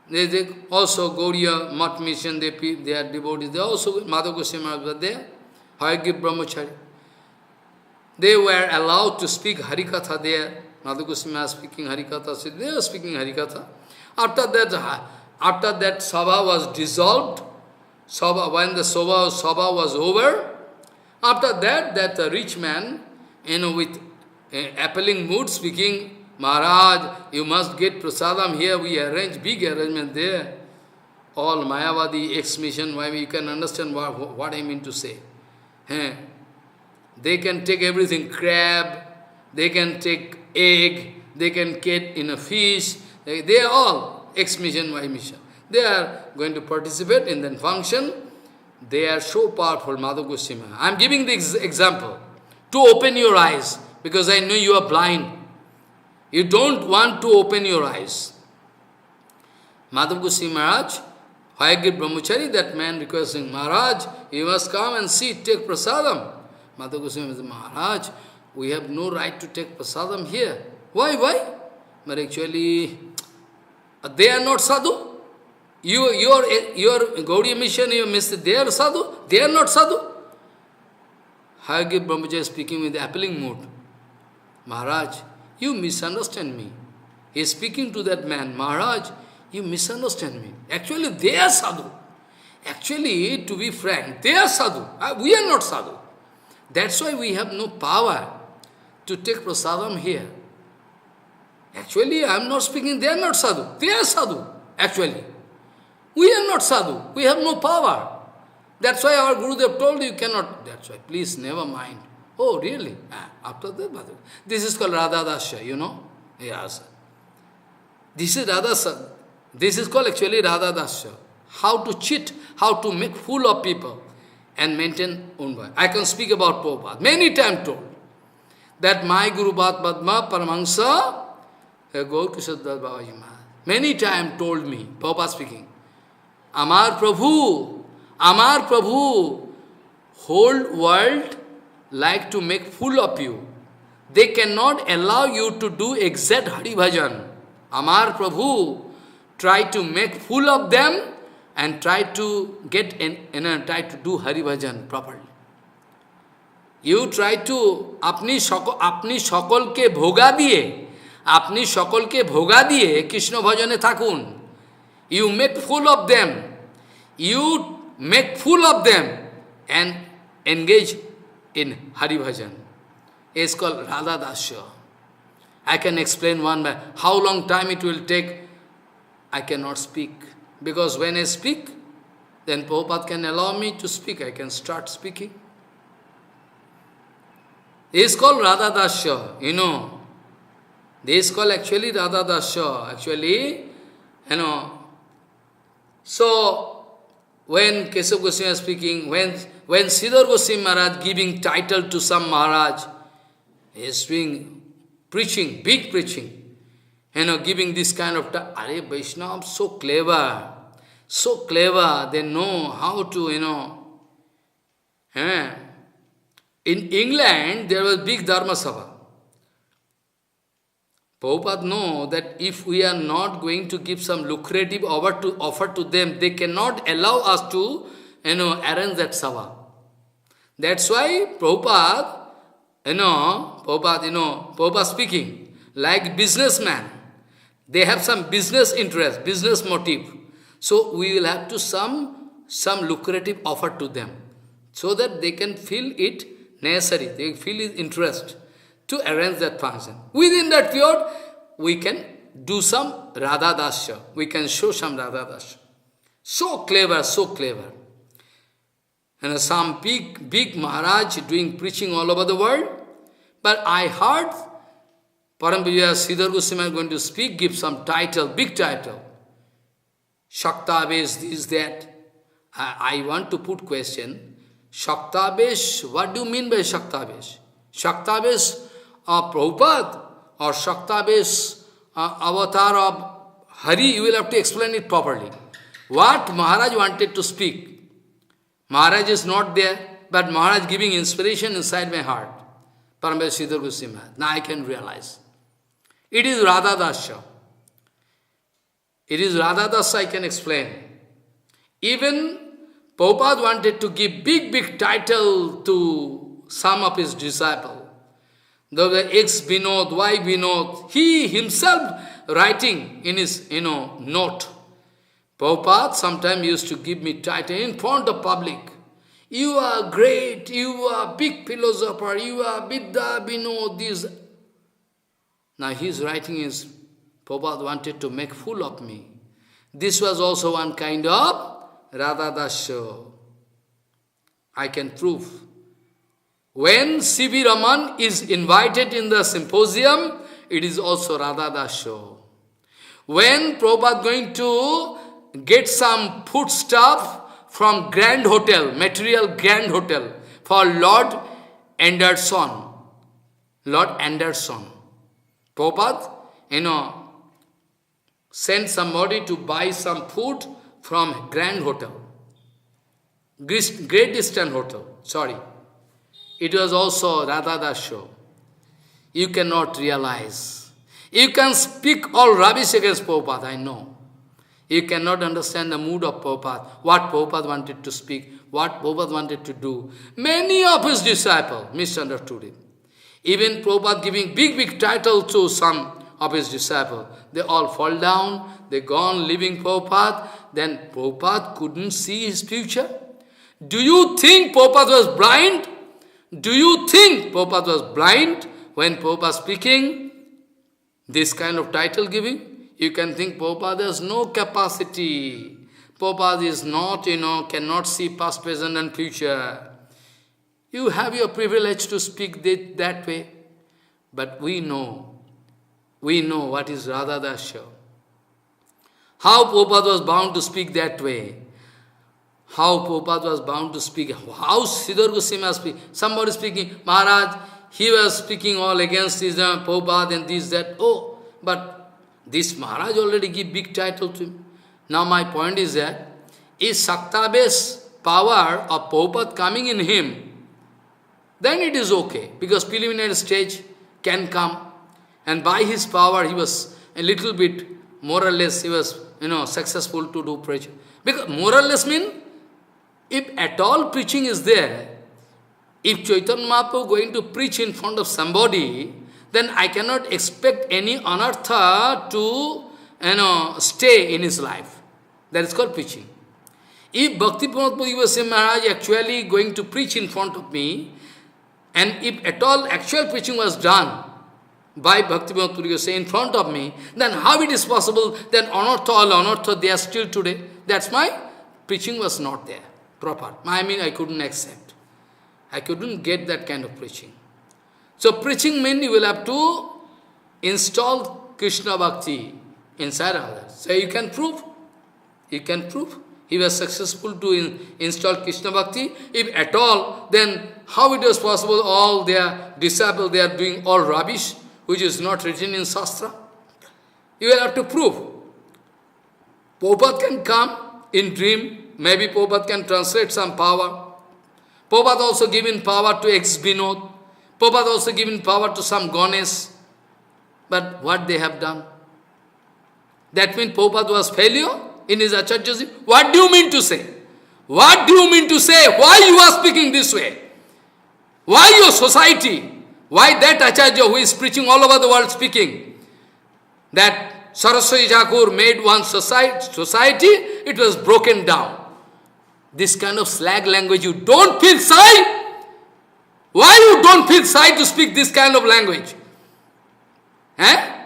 [SPEAKER 1] They also Gaudiya Mat mission, they are devotees. They also, Madhav Goswami Maharaj was there, Hayagya Brahmachari. They were allowed to speak Harikatha there. Madhav Goswami Maharaj speaking Harikatha, so they were speaking Harikatha. After that Sabha was dissolved, when the Sabha was over, after that rich man, with appealing mood speaking, Maharaj, you must get prasadam here, we arrange big arrangement there. All Mayavadi ex-mission, why you can understand what I mean to say. They can take everything, crab, they can take egg, they can get in a fish, they are all ex-mission, Y mission. They are going to participate in that function. They are so powerful, Madhav Goswami. I am giving the example to open your eyes, because I know you are blind. You don't want to open your eyes. Madhav Goswami Maharaj, Hayagya Brahmachari, that man requesting, Maharaj, you must come and see, take prasadam. Madhav Goswami said, Maharaj, we have no right to take prasadam here. Why? But actually, they are not sadhu. Your Gaudiya mission, you missed, they are sadhu. They are not sadhu. Hayagya Brahmachari is speaking with appealing mood. Maharaj, you misunderstand me. He is speaking to that man, Maharaj, you misunderstand me. Actually, they are sadhu. Actually, to be frank, they are sadhu. We are not sadhu. That's why we have no power to take prasadam here. Actually, I am not speaking, they are not sadhu. They are sadhu, actually. We are not sadhu. We have no power. That's why our Gurudev told you cannot. That's why, please, never mind. Oh, really? After that, this is called Radha Dasya, you know? Yes. This is Radha. This is called actually Radha Dasya. How to cheat, how to make fool of people and maintain own way. I can speak about Prabhupada. Many times told that my Guru Bhat Padma Paramahansa Gaur Kishore Das Babaji Maharaj. Many times told me, Prabhupada speaking, Amar Prabhu, whole world like to make fool of you. They cannot allow you to do exact Hari Bhajan. Amar Prabhu, try to make fool of them and try to get try to do Hari Bhajan properly. You try to apni shakol ke bhoga diye Krishna bhajane thakun. You make fool of them. You make fool of them and engage in Hari Bhajan. It's called Radha Dasya. I can explain one by how long time it will take. I cannot speak. Because when I speak, then Prabhupada can allow me to speak. I can start speaking. It's called Radha Dasya, you know. This is called actually Radha Dasya. Actually, you know. So, when Keshav Goswami is speaking, when Sridhar Goswami Maharaj giving title to some Maharaj, he is doing preaching, big preaching, you know, giving this kind of title. Are Vaishnavas so clever, they know how to, you know. In England, there was big Dharma Sabha. Prabhupada know that if we are not going to give some lucrative offer to them, they cannot allow us to, you know, arrange that Sabha. That's why Prabhupada speaking, like businessman. They have some business interest, business motive. So we will have to some lucrative offer to them, so that they can feel it necessary, they feel it interest to arrange that function. Within that period, we can do some Radha Dasya. We can show some Radha Dasya. So clever, so clever. And some big Maharaj doing preaching all over the world. But I heard Parampuja Sridhar Goswami is going to speak, give some title, big title. Shaktavesh, this, that. I want to put question. Shaktavesh, what do you mean by Shaktavesh? Shaktavesh Prabhupada or Shaktavesh avatar of Hari, you will have to explain it properly. What Maharaj wanted to speak. Maharaj is not there, but Maharaj giving inspiration inside my heart. Parampuja Sridhar Goswami. Now I can realize. It is Radha Dasya. It is Radha Dasya I can explain. Even Prabhupada wanted to give big title to some of his disciples. There was X Vinod, Y Vinod. He himself writing in his, note. Prabhupada sometimes used to give me title in front of public. You are great, you are big philosopher, you are Vidya, Vinod, this. Now he is writing his, Prabhupada wanted to make fool of me. This was also one kind of Radha Dasya. I can prove. When C.V. Raman is invited in the symposium, it is also Radha Dasya. When Prabhupada going to get some food stuff from Grand Hotel, material Grand Hotel, for Lord Anderson. Lord Anderson. Prabhupada, sent somebody to buy some food from Grand Hotel. Great Eastern Hotel, sorry. It was also Radha Dasya. You cannot realize. You can speak all rubbish against Prabhupada, I know. You cannot understand the mood of Prabhupada, what Prabhupada wanted to speak, what Prabhupada wanted to do. Many of his disciples misunderstood him. Even Prabhupada giving big title to some of his disciples. They all fall down, they gone leaving Prabhupada. Then Prabhupada couldn't see his future. Do you think Prabhupada was blind? Do you think Prabhupada was blind when Prabhupada speaking? This kind of title giving? You can think Prabhupada has no capacity. Prabhupada is not, cannot see past, present and future. You have your privilege to speak that way. But we know what is Radha Dasya. How Prabhupada was bound to speak that way. How Prabhupada was bound to speak. How Sridhar Goswami was speaking. Somebody speaking, Maharaj, he was speaking all against his Prabhupada and this, that. Oh, but this Maharaj already give big title to him. Now my point is that, is Shaktavesh power of Prabhupada coming in him, then it is okay, because preliminary stage can come. And by his power, he was a little bit, more or less, he was, successful to do preaching. Because more or less mean, if at all preaching is there, if Chaitanya Mahaprabhu going to preach in front of somebody, then I cannot expect any anartha to, stay in his life. That is called preaching. If Bhakti Pramod Puri Goswami Maharaj actually going to preach in front of me, and if at all actual preaching was done by Bhakti Pramod Puri Goswami in front of me, then how it is possible that all anartha, they are still today? That's why preaching was not there, proper. I couldn't accept. I couldn't get that kind of preaching. So preaching means you will have to install Krishna Bhakti inside others. So you can prove. You can prove. He was successful to install Krishna Bhakti. If at all, then how it was possible all their disciples, they are doing all rubbish, which is not written in Shastra? You will have to prove. Prabhupada can come in dream. Maybe Prabhupada can translate some power. Prabhupada also given power to X Vinod. Prabhupada also given power to some Ganesh. But what they have done? That means Prabhupada was failure in his Acharyaji. What do you mean to say? What do you mean to say? Why you are speaking this way? Why your society? Why that Acharya who is preaching all over the world speaking that Saraswati Thakur made one society, it was broken down. This kind of slag language, you don't feel shy? Why you don't feel shy to speak this kind of language? Eh?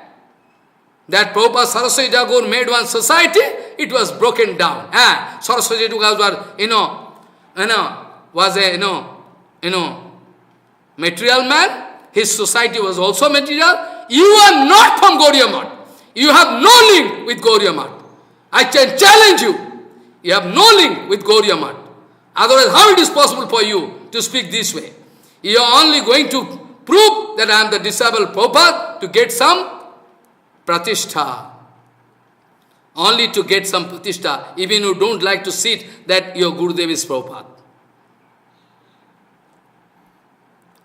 [SPEAKER 1] That Prabhupada Saraswati Thakur made one society, it was broken down. Saraswati Thakur was a, material man. His society was also material. You are not from Gauriya Math. You have no link with Gauriya Math. I can challenge you. You have no link with Gauriya Math. Otherwise, how it is possible for you to speak this way? You are only going to prove that I am the disciple of Prabhupada to get some pratishtha. Only to get some pratishtha. Even you don't like to sit that your Gurudev is Prabhupada.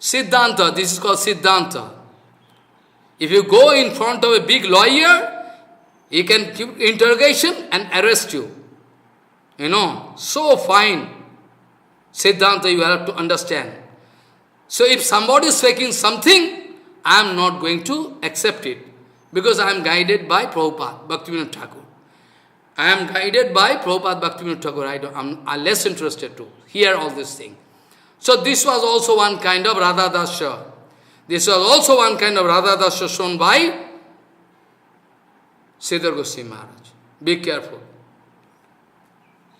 [SPEAKER 1] Siddhanta, this is called Siddhanta. If you go in front of a big lawyer, he can give interrogation and arrest you. So fine. Siddhanta you have to understand. So if somebody is faking something, I am not going to accept it. Because I am guided by Prabhupada, Bhaktivinoda Thakur. I am guided by Prabhupada, Bhaktivinoda Thakur. I'm less interested to hear all these things. So this was also one kind of Radha Dasya. This was also one kind of Radha Dasya shown by Sridhar Goswami Maharaj. Be careful.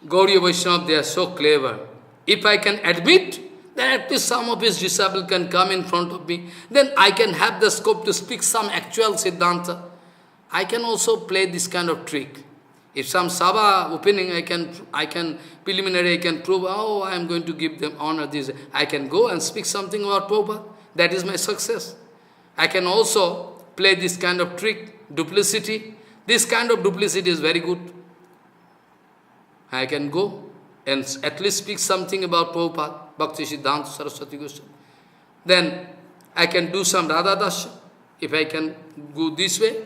[SPEAKER 1] Gauriya Vaishnava, they are so clever. If I can admit, then at least some of his disciples can come in front of me. Then I can have the scope to speak some actual Siddhanta. I can also play this kind of trick. If some Sabha opening, I can preliminary, I can prove, I am going to give them honor. This, I can go and speak something about Prabhupada. That is my success. I can also play this kind of trick, duplicity. This kind of duplicity is very good. I can go and at least speak something about Prabhupada, Bhakti Siddhanta Saraswati Goswami. Then I can do some Radha Dasya, if I can go this way.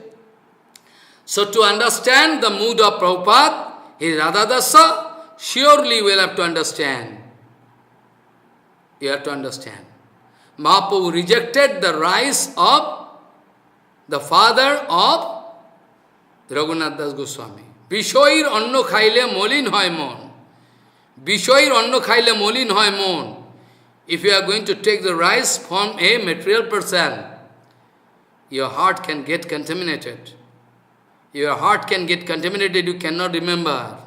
[SPEAKER 1] So to understand the mood of Prabhupada, his Radha Dasya, surely you will have to understand. You have to understand. Mahaprabhu rejected the rise of the father of Raghunath Das Goswami. Bishoir anno khaile molin hoy mon. Bishoir anno khaile molin hoy mon. If you are going to take the rice from a material person, your heart can get contaminated. Your heart can get contaminated, you cannot remember.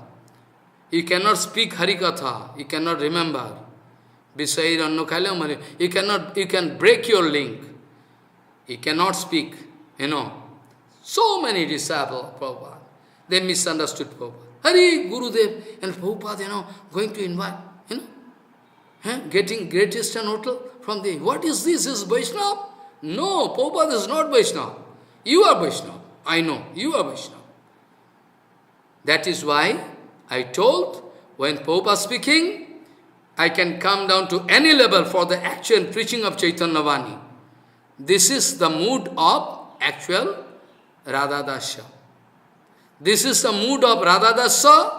[SPEAKER 1] You cannot speak Harikatha, you cannot remember. Bishoir anno khaile molin. You can break your link. You cannot speak, So many disciples of Prabhupada, they misunderstood Prabhupada. Hari, Gurudev, and Prabhupada, going to invite, getting greatest and hotel from the, what is this? Is Vaishnava? No, Prabhupada is not Vaishnava. You are Vaishnava. I know, you are Vaishnava. That is why I told, when Prabhupada speaking, I can come down to any level for the actual preaching of Chaitanya Vani. This is the mood of actual Radha Dasya. This is the mood of Radha Dasya.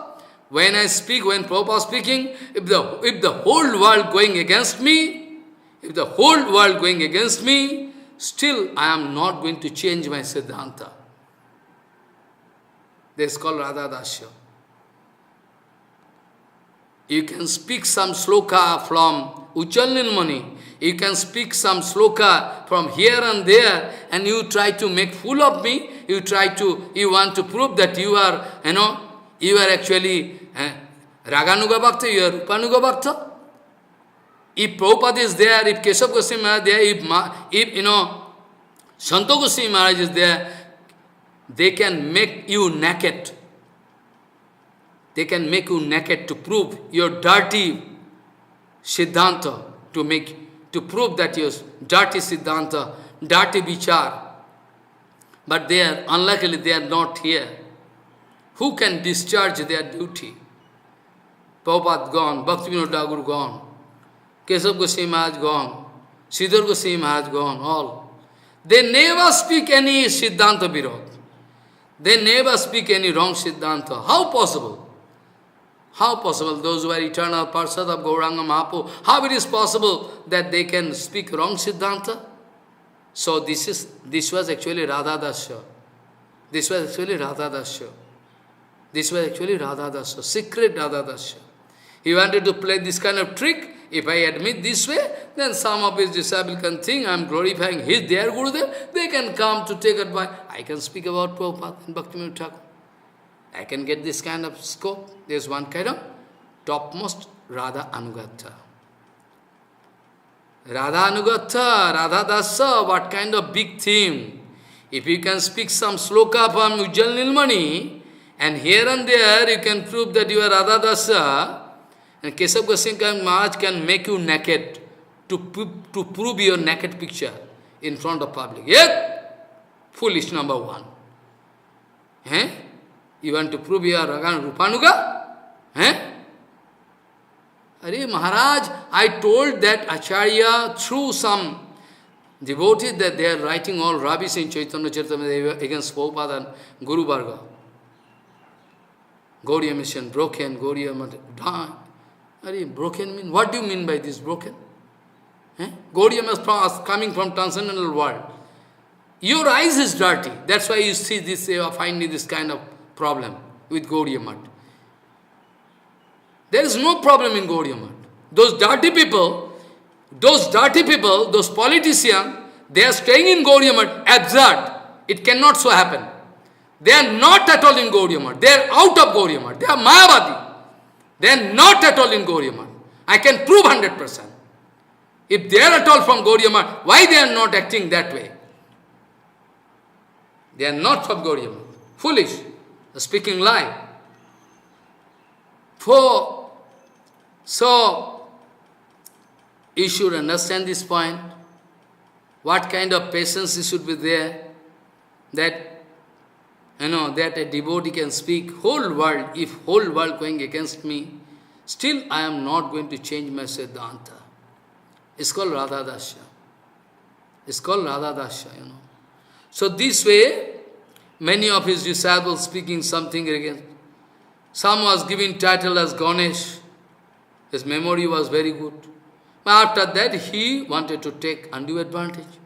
[SPEAKER 1] When I speak, when Prabhupada is speaking, if the whole world going against me, still I am not going to change my Siddhanta. This is called Radha Dasya. You can speak some sloka from Uchalnin Mani. You can speak some sloka from here and there, and you try to make fool of me. You want to prove that you are, you are actually Raganuga Bhakta, you are Rupanuga Bhakta. If Prabhupada is there, if Keshav Goswami Maharaj is there, if Santo Goswami Maharaj is there, they can make you naked. They can make you naked to prove your dirty Siddhanta, to prove that your dirty Siddhanta, dirty Vichar. But they are, unluckily, they are not here. Who can discharge their duty? Prabhupada gone, Bhaktivinoda Thakur gone, Keshav Goswami Maharaj gone, Sridhar Goswami Maharaj gone, all. They never speak any Siddhanta Virod. They never speak any wrong Siddhanta. How possible? How possible? Those who are eternal Parsad of Gauranga Mahaprabhu, how it is possible that they can speak wrong Siddhanta? So this was actually Radha Dasya. This was actually Radha Dasya. This was actually Radha Dasya, secret Radha Dasya. He wanted to play this kind of trick. If I admit this way, then some of his disciples can think I am glorifying their Gurudev. They can come to take advice. I can speak about Prabhupada and Bhaktivinoda Thakur. I can get this kind of scope. There is one kind of topmost Radha Anugatha. Radha Anugatha, Radha Dasa, what kind of big theme. If you can speak some sloka from Ujjal Nilmani, and here and there you can prove that you are Radha Dasa, and Keshav Goswami Maharaj can make you naked to prove your naked picture in front of public. Yet, foolish number one. Eh? You want to prove you are Ragan Rupanuga? Eh? Are Maharaj, I told that Acharya through some devotees that they are writing all rubbish in Chaitanya Charitamrita against Prabhupada and Guru Varga. Gaudiya mission broken, Gaudiya mission. Broken mean? What do you mean by this broken? Gaudiya is coming from transcendental world. Your eyes is dirty. That's why you see this, you are finding this kind of problem with Gaudiya Math. There is no problem in Gaudiya Math. Those dirty people, those politicians, they are staying in Gaudiya Math. Absurd. It cannot so happen. They are not at all in Gaudiya Math. They are out of Gaudiya Math. They are Mayavadi. They are not at all in Gaudiya Math. I can prove 100%. If they are at all from Gaudiya Math, why they are not acting that way? They are not from Gaudiya Math. Foolish. Speaking lie. So, you should understand this point. What kind of patience should be there? That that a devotee can speak whole world, if whole world going against me, still I am not going to change my Siddhanta. It's called Radha Dasya. It's called Radha Dasya, So this way, many of his disciples speaking something against. Some was given title as Ganesh. His memory was very good. But after that, he wanted to take undue advantage.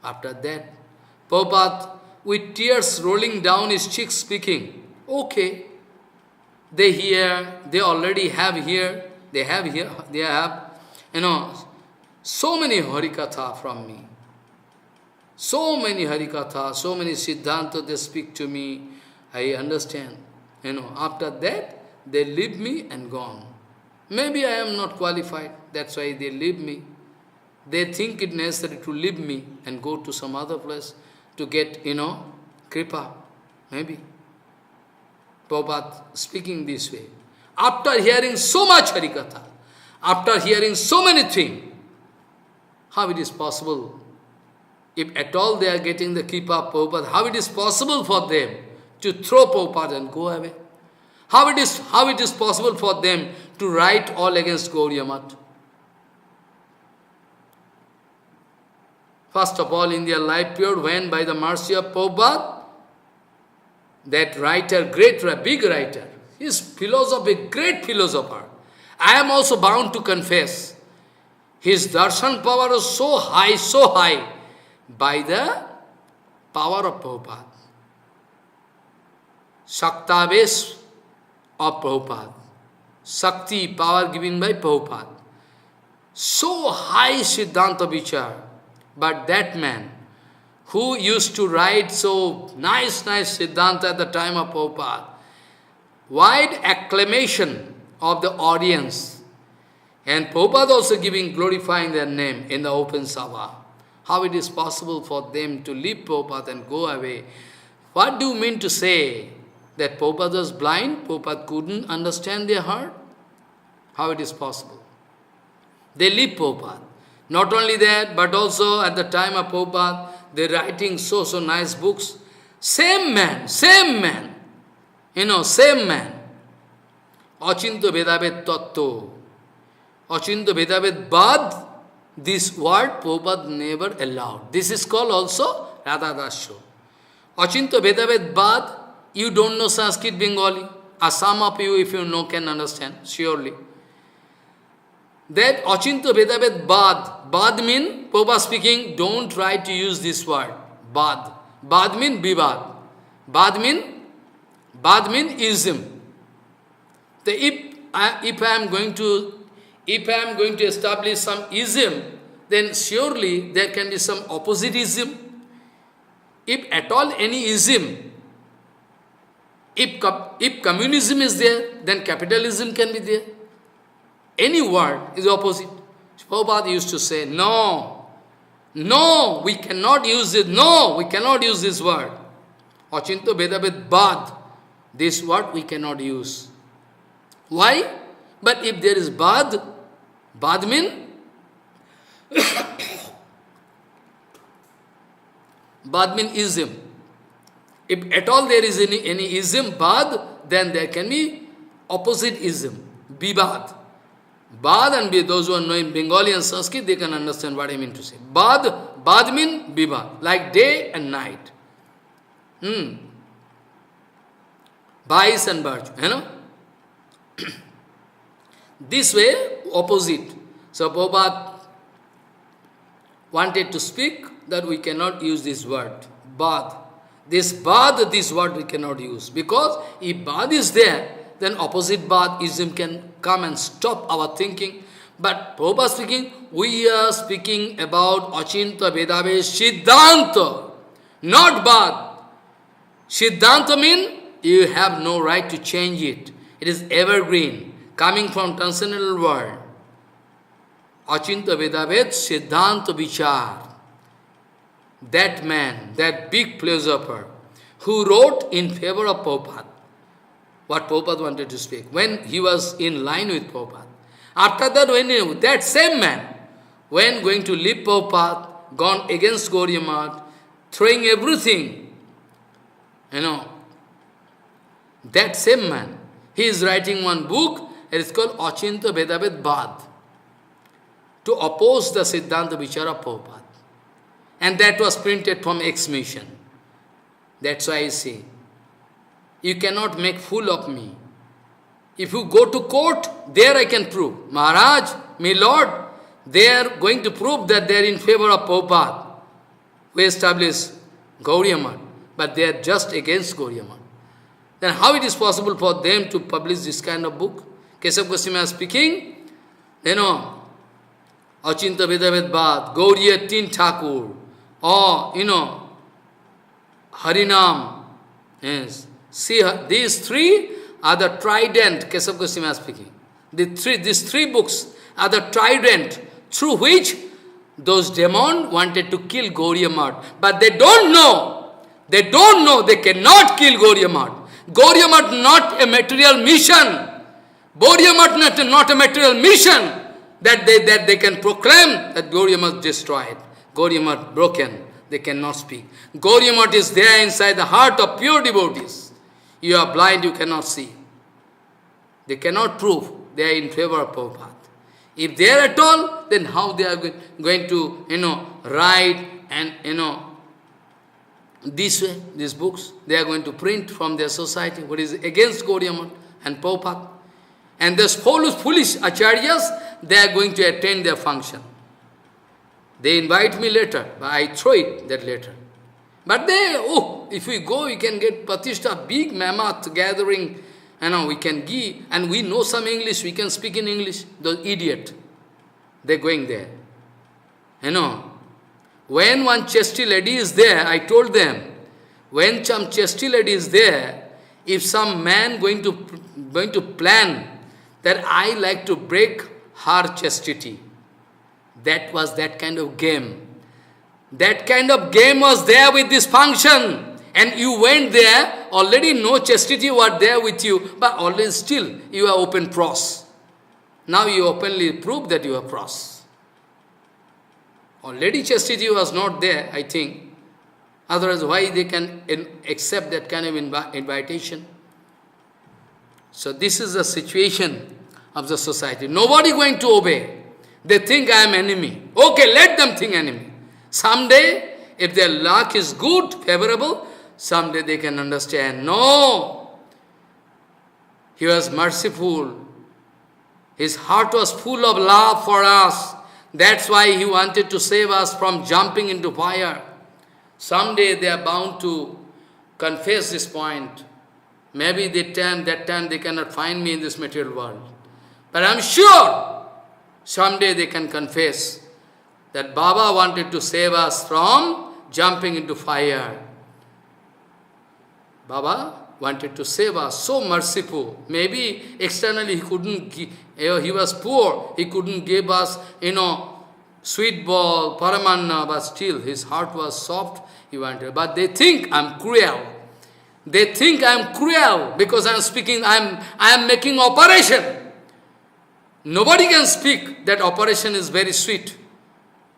[SPEAKER 1] After that, Prabhupada, with tears rolling down his cheeks, speaking, okay, they hear, they already have here, they have, so many Harikatha from me. So many Harikatha, so many Siddhanta they speak to me, I understand. After that, they leave me and gone. Maybe I am not qualified, that's why they leave me. They think it necessary to leave me and go to some other place to get, kripa, maybe. Prabhupada speaking this way. After hearing so much Harikatha, after hearing so many things, how it is possible? If at all they are getting the kripa of Prabhupada, how it is possible for them to throw Prabhupada and go away? How it is possible for them to write all against Gaudiya Math? First of all, in their life period, when by the mercy of Prabhupada, that writer, big writer, his philosophy, great philosopher. I am also bound to confess, his darshan power is so high, by the power of Prabhupada. Shaktavesh of Prabhupada. Shakti, power given by Prabhupada. So high Siddhanta Vichar. But that man, who used to write so nice Siddhanta at the time of Prabhupada, wide acclamation of the audience, and Prabhupada also glorifying their name in the open Sabha. How it is possible for them to leave Prabhupada and go away? What do you mean to say? That Prabhupada was blind, Prabhupada couldn't understand their heart? How it is possible? They leave Prabhupada. Not only that, but also at the time of Prabhupada, they are writing so nice books. Same man. Same man. Achinto Vedabed Tattva. Achinto Vedabed Bad. This word Prabhupada never allowed. This is called also Radha Dasya. Achinto Vedabed Bad. You don't know Sanskrit, Bengali. Or some of you, if you know, can understand, surely. that Achinta Vedabed Bad. Bad mean, Prabhupada speaking, don't try to use this word. Bad. Bad mean Bibad. Bad mean ism. If I am going to establish some ism, then surely there can be some opposite ism. If at all any ism, if communism is there, then capitalism can be there. Any word is opposite. Prabhupada used to say, no, we cannot use it. No, we cannot use this word. Achinta Vedabed Bad. This word we cannot use. Why? But if there is Bad mean Bad mean ism. If at all there is any ism, Bad, then there can be opposite ism, Bibad. Bad and Bid, those who are knowing Bengali and Sanskrit, they can understand what I mean to say. Bad mean Bibad, like day and night. Vice and virtue, you know. This way, opposite. So Prabhupada wanted to speak that we cannot use this word, Bad. This word we cannot use. Because if Bad is there, then opposite Badism can come and stop our thinking. But Prabhupada speaking, we are speaking about Achinta Vedabe Siddhanta, not Bad. Siddhanta means you have no right to change it. It is evergreen, coming from transcendental world. Achinta Vedabed Siddhanta Vichar. That man, that big philosopher, who wrote in favor of Prabhupada, what Prabhupada wanted to speak, when he was in line with Prabhupada. After that, when that same man, when going to leave Prabhupada, gone against Gauriya Math, throwing everything, that same man, he is writing one book, it is called Achinta Vedabed Bad, to oppose the Siddhanta Vichara of Prabhupada. And that was printed from Ex-Mission. That's why I say, you cannot make fool of me. If you go to court, there I can prove. Maharaj, my Lord, they are going to prove that they are in favor of Prabhupada, who established Gauriya Math, but they are just against Gauriya Math. Then how it is possible for them to publish this kind of book? Keshav Goswami speaking, Achinta Vedabed Bad, Gauriya Tin Thakur, or, Harinam. Yes. See, these three are the trident, Keshav Goswami speaking. These three books are the trident through which those demons wanted to kill Gauriya Math. But they don't know. They cannot kill Gauriya Math. Gauriya Math not a material mission. Gauriya Math not a material mission that they can proclaim that Gauriya Math destroyed. Gauriya Math broken, they cannot speak. Gauriya Math is there inside the heart of pure devotees. You are blind, you cannot see. They cannot prove they are in favor of Prabhupada. If they are at all, then how they are going to, write and, this way, these books, they are going to print from their society what is against Gauriya Math and Prabhupada. And those foolish acharyas, they are going to attend their function. They invite me later, but I throw it, that letter. But if we go, we can get Pratishtha, big mammoth gathering, we can give, and we know some English, we can speak in English. Those idiot, they're going there. When one chesty lady is there, I told them, when some chesty lady is there, if some man going to plan that I like to break her chastity, that was that kind of game. That kind of game was there with this function. And you went there, already no chastity were there with you, but already still you are open pros. Now you openly prove that you are pros. Already chastity was not there, I think. Otherwise, why they can accept that kind of invitation? So this is the situation of the society. Nobody going to obey. They think I am enemy. Okay, let them think enemy. Someday, if their luck is good, favorable, someday they can understand. No! He was merciful. His heart was full of love for us. That's why he wanted to save us from jumping into fire. Someday they are bound to confess this point. Maybe that time they cannot find me in this material world. But I'm sure someday they can confess that Baba wanted to save us from jumping into fire. Baba wanted to save us, so merciful. Maybe externally he couldn't give, he was poor, he couldn't give us, sweet ball, paramanna, but still his heart was soft, he wanted. But they think I'm cruel. They think I'm cruel because I'm speaking, I am making operation. Nobody can speak that operation is very sweet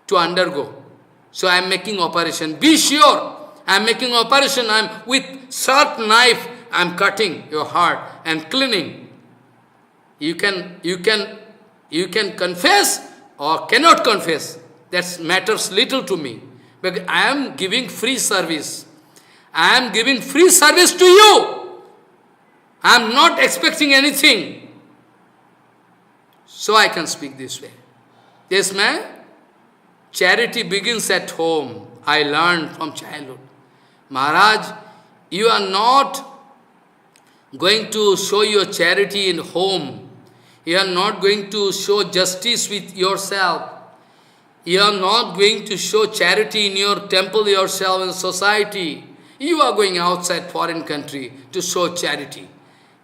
[SPEAKER 1] to undergo. So I am making operation. Be sure, I am making operation. I am with sharp knife, I am cutting your heart and cleaning. You can confess or cannot confess. That matters little to me. But I am giving free service. I am giving free service to you. I am not expecting anything. So I can speak this way. Yes, man? Charity begins at home. I learned from childhood. Maharaj, you are not going to show your charity in home. You are not going to show justice with yourself. You are not going to show charity in your temple yourself in society. You are going outside foreign country to show charity.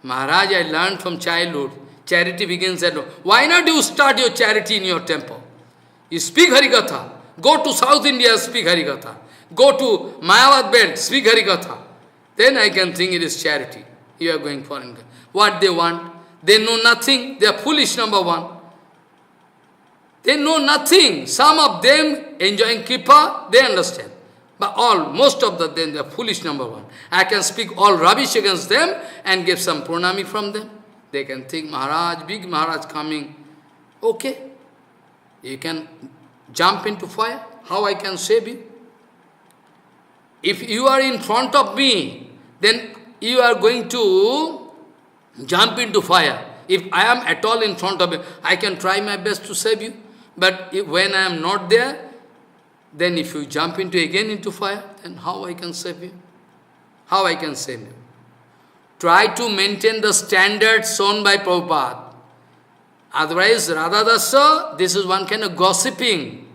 [SPEAKER 1] Maharaj, I learned from childhood. Charity begins at home. Why not you start your charity in your temple? You speak Harikatha. Go to South India, speak Harikatha. Go to Mayavad belt, speak Harikatha. Then I can think it is charity. You are going foreign country. What they want? They know nothing. They are foolish, number one. They know nothing. Some of them enjoying Kripa, they understand. But most of them, they are foolish, number one. I can speak all rubbish against them and give some pranami from them. They can think, Maharaj, big Maharaj coming. Okay. You can jump into fire. How I can save you? If you are in front of me, then you are going to jump into fire. If I am at all in front of you, I can try my best to save you. But when I am not there, then if you jump again into fire, then how I can save you? How I can save you? Try to maintain the standard shown by Prabhupada. Otherwise, Radha Dasya, this is one kind of gossiping.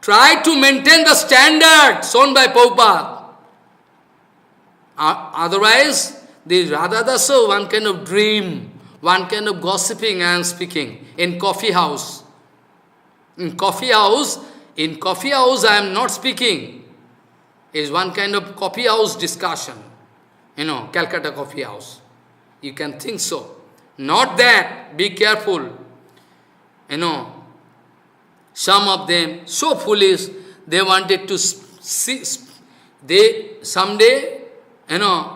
[SPEAKER 1] Try to maintain the standard shown by Prabhupada. Otherwise, the Radha Dasya, one kind of dream, one kind of gossiping I am speaking in coffee house. In coffee house I am not speaking. It is one kind of coffee house discussion. Calcutta coffee house. You can think so. Not that. Be careful. Some of them, so foolish, they wanted to see, someday,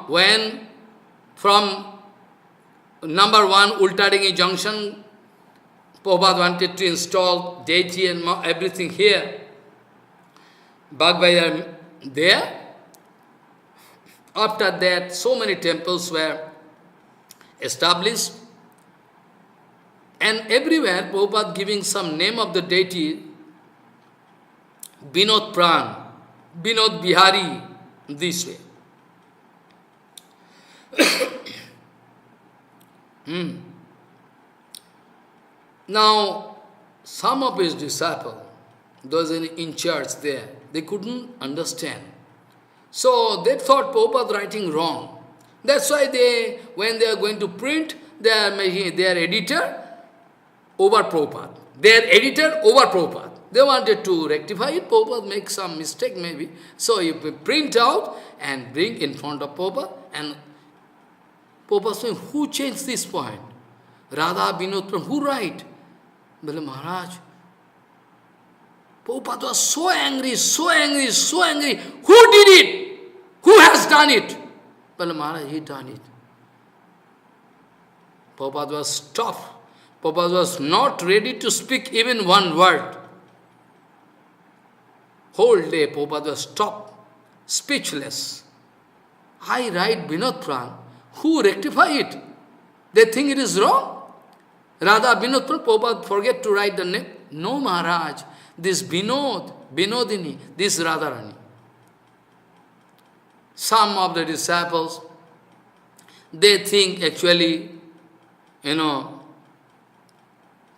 [SPEAKER 1] when from number 1, Ultaringi Junction, Prabhupada wanted to install deity and everything here. Bhagavad there. After that, so many temples were established. And everywhere, Prabhupada giving some name of the deity, Binod Pran, Binod Bihari, this way. Now, some of his disciples, those in church there, they couldn't understand. So they thought Prabhupada writing wrong. That's why when they are going to print, they are making their editor over Prabhupada. Their editor over Prabhupada. They wanted to rectify it. Prabhupada make some mistake maybe. So you print out and bring in front of Prabhupada. And Prabhupada saying, who changed this point? Radha, Binod, who write? Bale Maharaj. Prabhupada was so angry, so angry, so angry. Who did it? Who has done it? Bale Maharaj, he done it. Prabhupada was tough. Prabhupada was not ready to speak even one word. Whole day Prabhupada was stopped, speechless. I write Binod Pran. Who rectify it? They think it is wrong. Radha Vinod, Prabhupada forget to write the name. No, Maharaj, this Vinod, Vinodini, this Radharani. Some of the disciples, they think actually,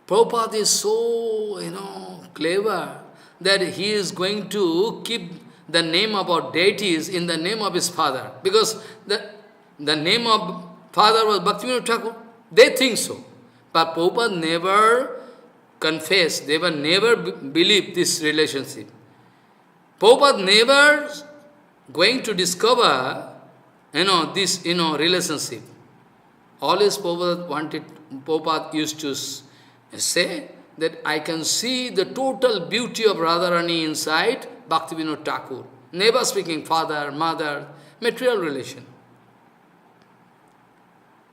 [SPEAKER 1] Prabhupada is so, clever that he is going to keep the name of our deities in the name of his father. Because the name of father was Bhaktivinoda Thakur. They think so. But Prabhupada never confessed, they were never believed this relationship. Prabhupada never going to discover, this, relationship. Always Prabhupada used to say that I can see the total beauty of Radharani inside Bhaktivinoda Thakur. Never speaking father, mother, material relation.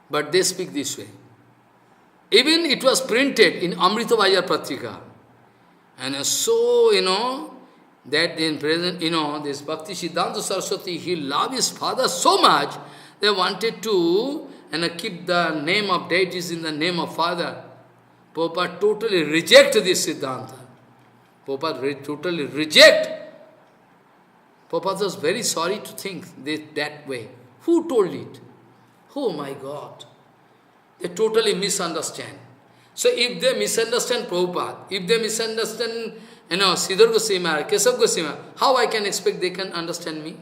[SPEAKER 1] But they speak this way. Even it was printed in Amrita Vajar Patrika. And so, that in present, this Bhakti Siddhanta Saraswati, he loved his father so much, they wanted to keep the name of deities in the name of father. Prabhupada totally reject this Siddhanta. Prabhupada totally reject. Prabhupada was very sorry to think that way. Who told it? Oh my God. They totally misunderstand. So if they misunderstand Prabhupada, if they misunderstand, Siddhar Goswami, Kesav Goswami, how I can expect they can understand me?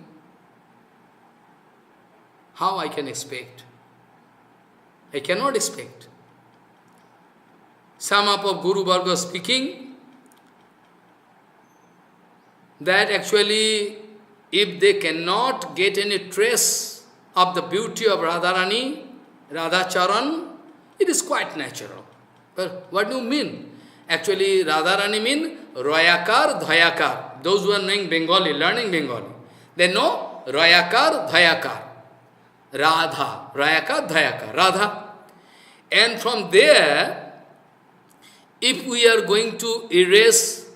[SPEAKER 1] How I can expect? I cannot expect. Some of Guru Varga speaking that actually if they cannot get any trace of the beauty of Radharani, Radhacharan, it is quite natural. But what do you mean? Actually, Radharani mean Royakar, Dhayakar. Those who are knowing Bengali, learning Bengali, they know Royakar, Dhayakar. Radha, Royakar, Dhayakar, Radha. And from there, if we are going to erase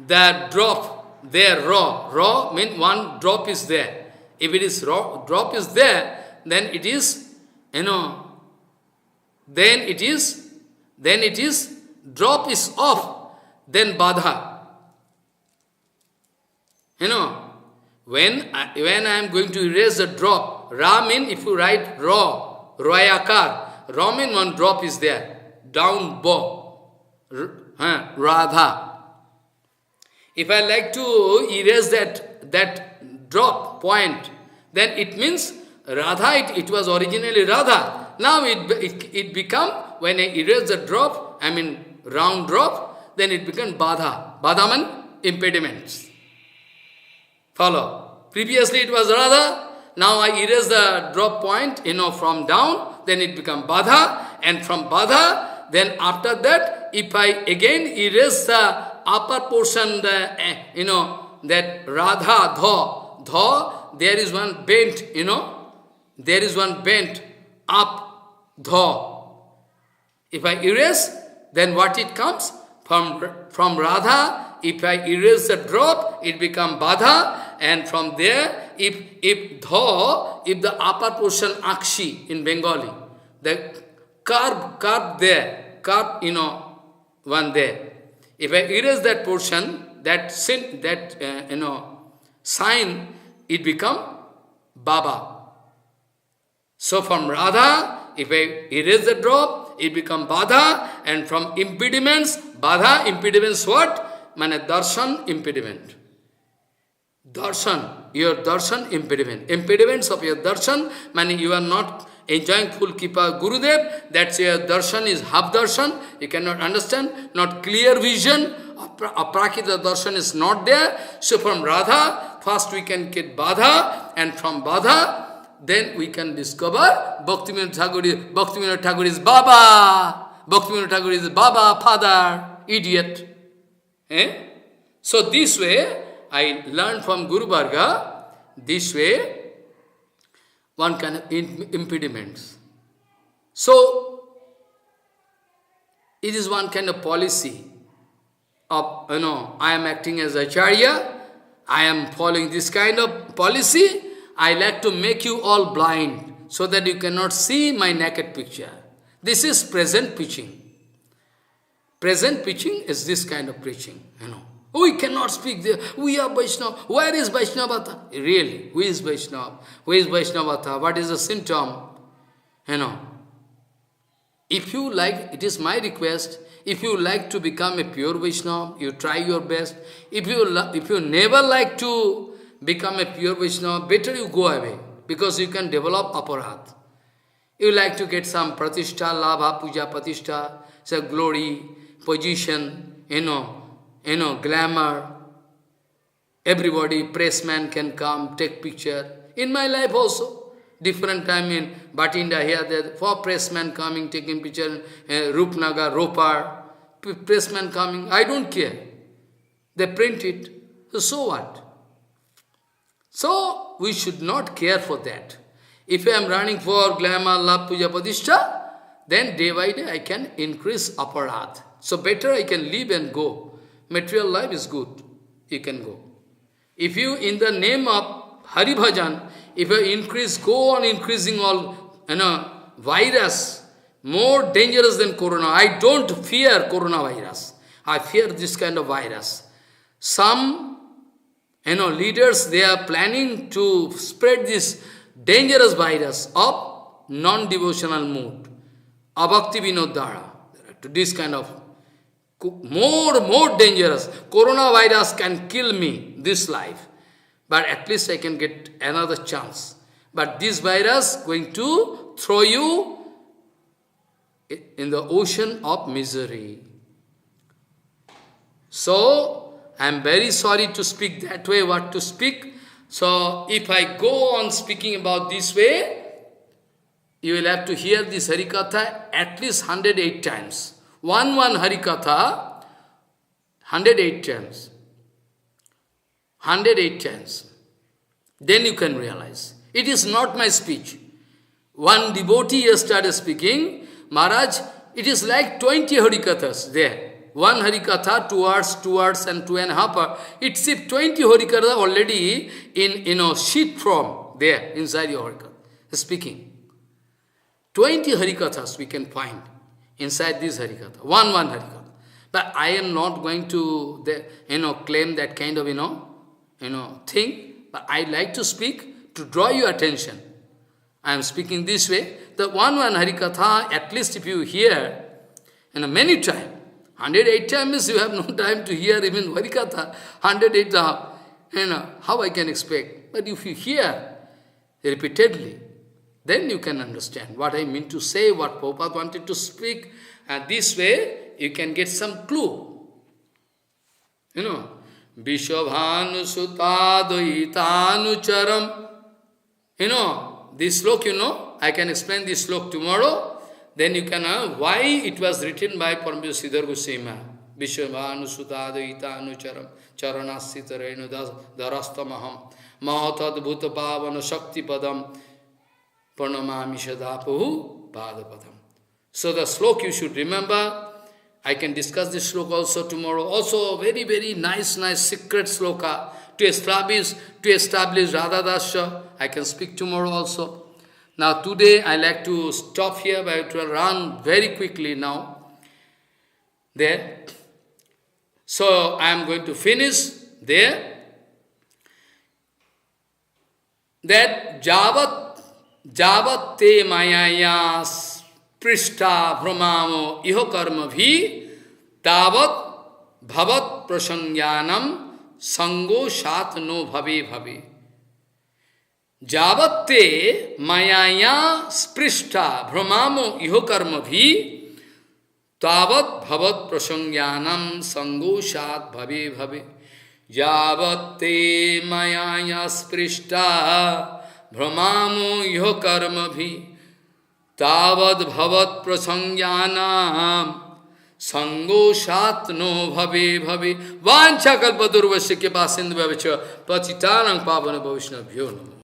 [SPEAKER 1] the drop there, raw means one drop is there. If it is raw, drop is there, then it is, then it is, drop is off, then badha. When I am going to erase the drop, ra means if you write raw, royakar, raw means one drop is there, down bo. Radha. If I like to erase that drop point, then it means Radha, it was originally Radha. Now it become, when I erase the drop, round drop, then it becomes Badha. Badha means impediments. Follow. Previously it was Radha, now I erase the drop point, from down, then it becomes Badha, and from Badha, then after that, if I again erase the upper portion, that Radha, Dha, there is one bent, there is one bent up, Dha. If I erase, then what it comes? From Radha, if I erase the drop, it becomes Badha, and from there, if Dha, if the upper portion Akshi in Bengali, the curve there, one there. If I erase that portion, that sign, it become Baba. So from Radha, if I erase the drop, it become Badha, and from impediments, Badha, impediments what? Darshan, impediment. Darshan, your darshan, impediment. Impediments of your darshan, you are not enjoying full Kripa Gurudev, that's your darshan is half darshan, you cannot understand, not clear vision, aprakita darshan is not there. So from Radha, first we can get Badha, and from Badha, then we can discover Bhaktivinoda Thakur is Baba, Bhaktivinoda Thakur is Baba, father, idiot. So this way, I learned from Guru Varga, this way, one kind of impediments. So, it is one kind of policy of, I am acting as Acharya, I am following this kind of policy, I like to make you all blind, so that you cannot see my naked picture. This is present preaching. present preaching is this kind of preaching, We cannot speak there. We are Vaishnava. Where is Vaishnavata? Really, who is Vaishnava? Who is Vaishnavata? What is the symptom? If you like, it is my request, if you like to become a pure Vaishnava, you try your best. If you never like to become a pure Vaishnava, better you go away, because you can develop aparat. You like to get some pratishtha, labha, puja, pratishtha, some glory, position, glamour. Everybody, pressman can come, take picture. In my life also, different time in Batinda here, there, for pressman coming, taking picture, Rupnagar, Ropar, pressman coming, I don't care. They print it, so what? So, we should not care for that. If I am running for glamour, love, puja, pratishtha, then day by day I can increase aparat. So better I can live and go. Material life is good. You can go. If you, in the name of Hari Bhajan, if you go on increasing all, virus, more dangerous than corona. I don't fear coronavirus. I fear this kind of virus. Some, leaders, they are planning to spread this dangerous virus of non-devotional mood, abhakti vinodara, to this kind of more dangerous. Coronavirus can kill me, this life, but at least I can get another chance. But this virus going to throw you in the ocean of misery. So, I am very sorry to speak that way, what to speak. So, if I go on speaking about this way, you will have to hear this Harikatha at least 108 times. One Harikatha, 108 times. 108 times. Then you can realize. It is not my speech. One devotee yesterday speaking, Maharaj, it is like 20 Harikathas there. One Harikatha, 2 hours and 2.5 hours. It's 20 Harikatha already in sheet form there inside your Harikatha. Speaking. 20 Harikathas we can find inside this Harikatha. One Harikatha. But I am not going to claim that kind of thing. But I like to speak to draw your attention. I am speaking this way. The one Harikatha, at least if you hear, many times, 108 times you have no time to hear even Harikatha. 108 how I can expect? But if you hear repeatedly, then you can understand what I mean to say, what Prabhupada wanted to speak. And this way, you can get some clue. Vishabhanu sutadvaitanu charam. This slok, I can explain this slok tomorrow. Then you can know why it was written by Paramahansa Sridhar Goswami. Vishabhanu sutadvaitanu charam charanasitarenu darastamaham mahatad bhuta pavana shakti padam pranamami sadapahu padapadam. So the slok you should remember. I can discuss this slok also tomorrow. Also very, very nice secret sloka to establish Radha Dasya. I can speak tomorrow also. Now today I like to stop here, but it will run very quickly now. There. So I am going to finish there. That Javat te mayayas Prishta Brahmamo iho karma bhi tavat bhavat prasangyanam sango shat no bhabe bhabe. Javatte mayaya sprishta brahmamo iho karma bhi tavat bhavat prasangyanam sango shat bhabe bhabe. Javatte mayaya sprishta brahmamo iho karma bhi Tavad bhavat prasangyanam sango shat no bhabe bhabe. Vancha kalpadurvasya ke pasindhu bhavecha patitanang pavana bhavishnabhyo nama.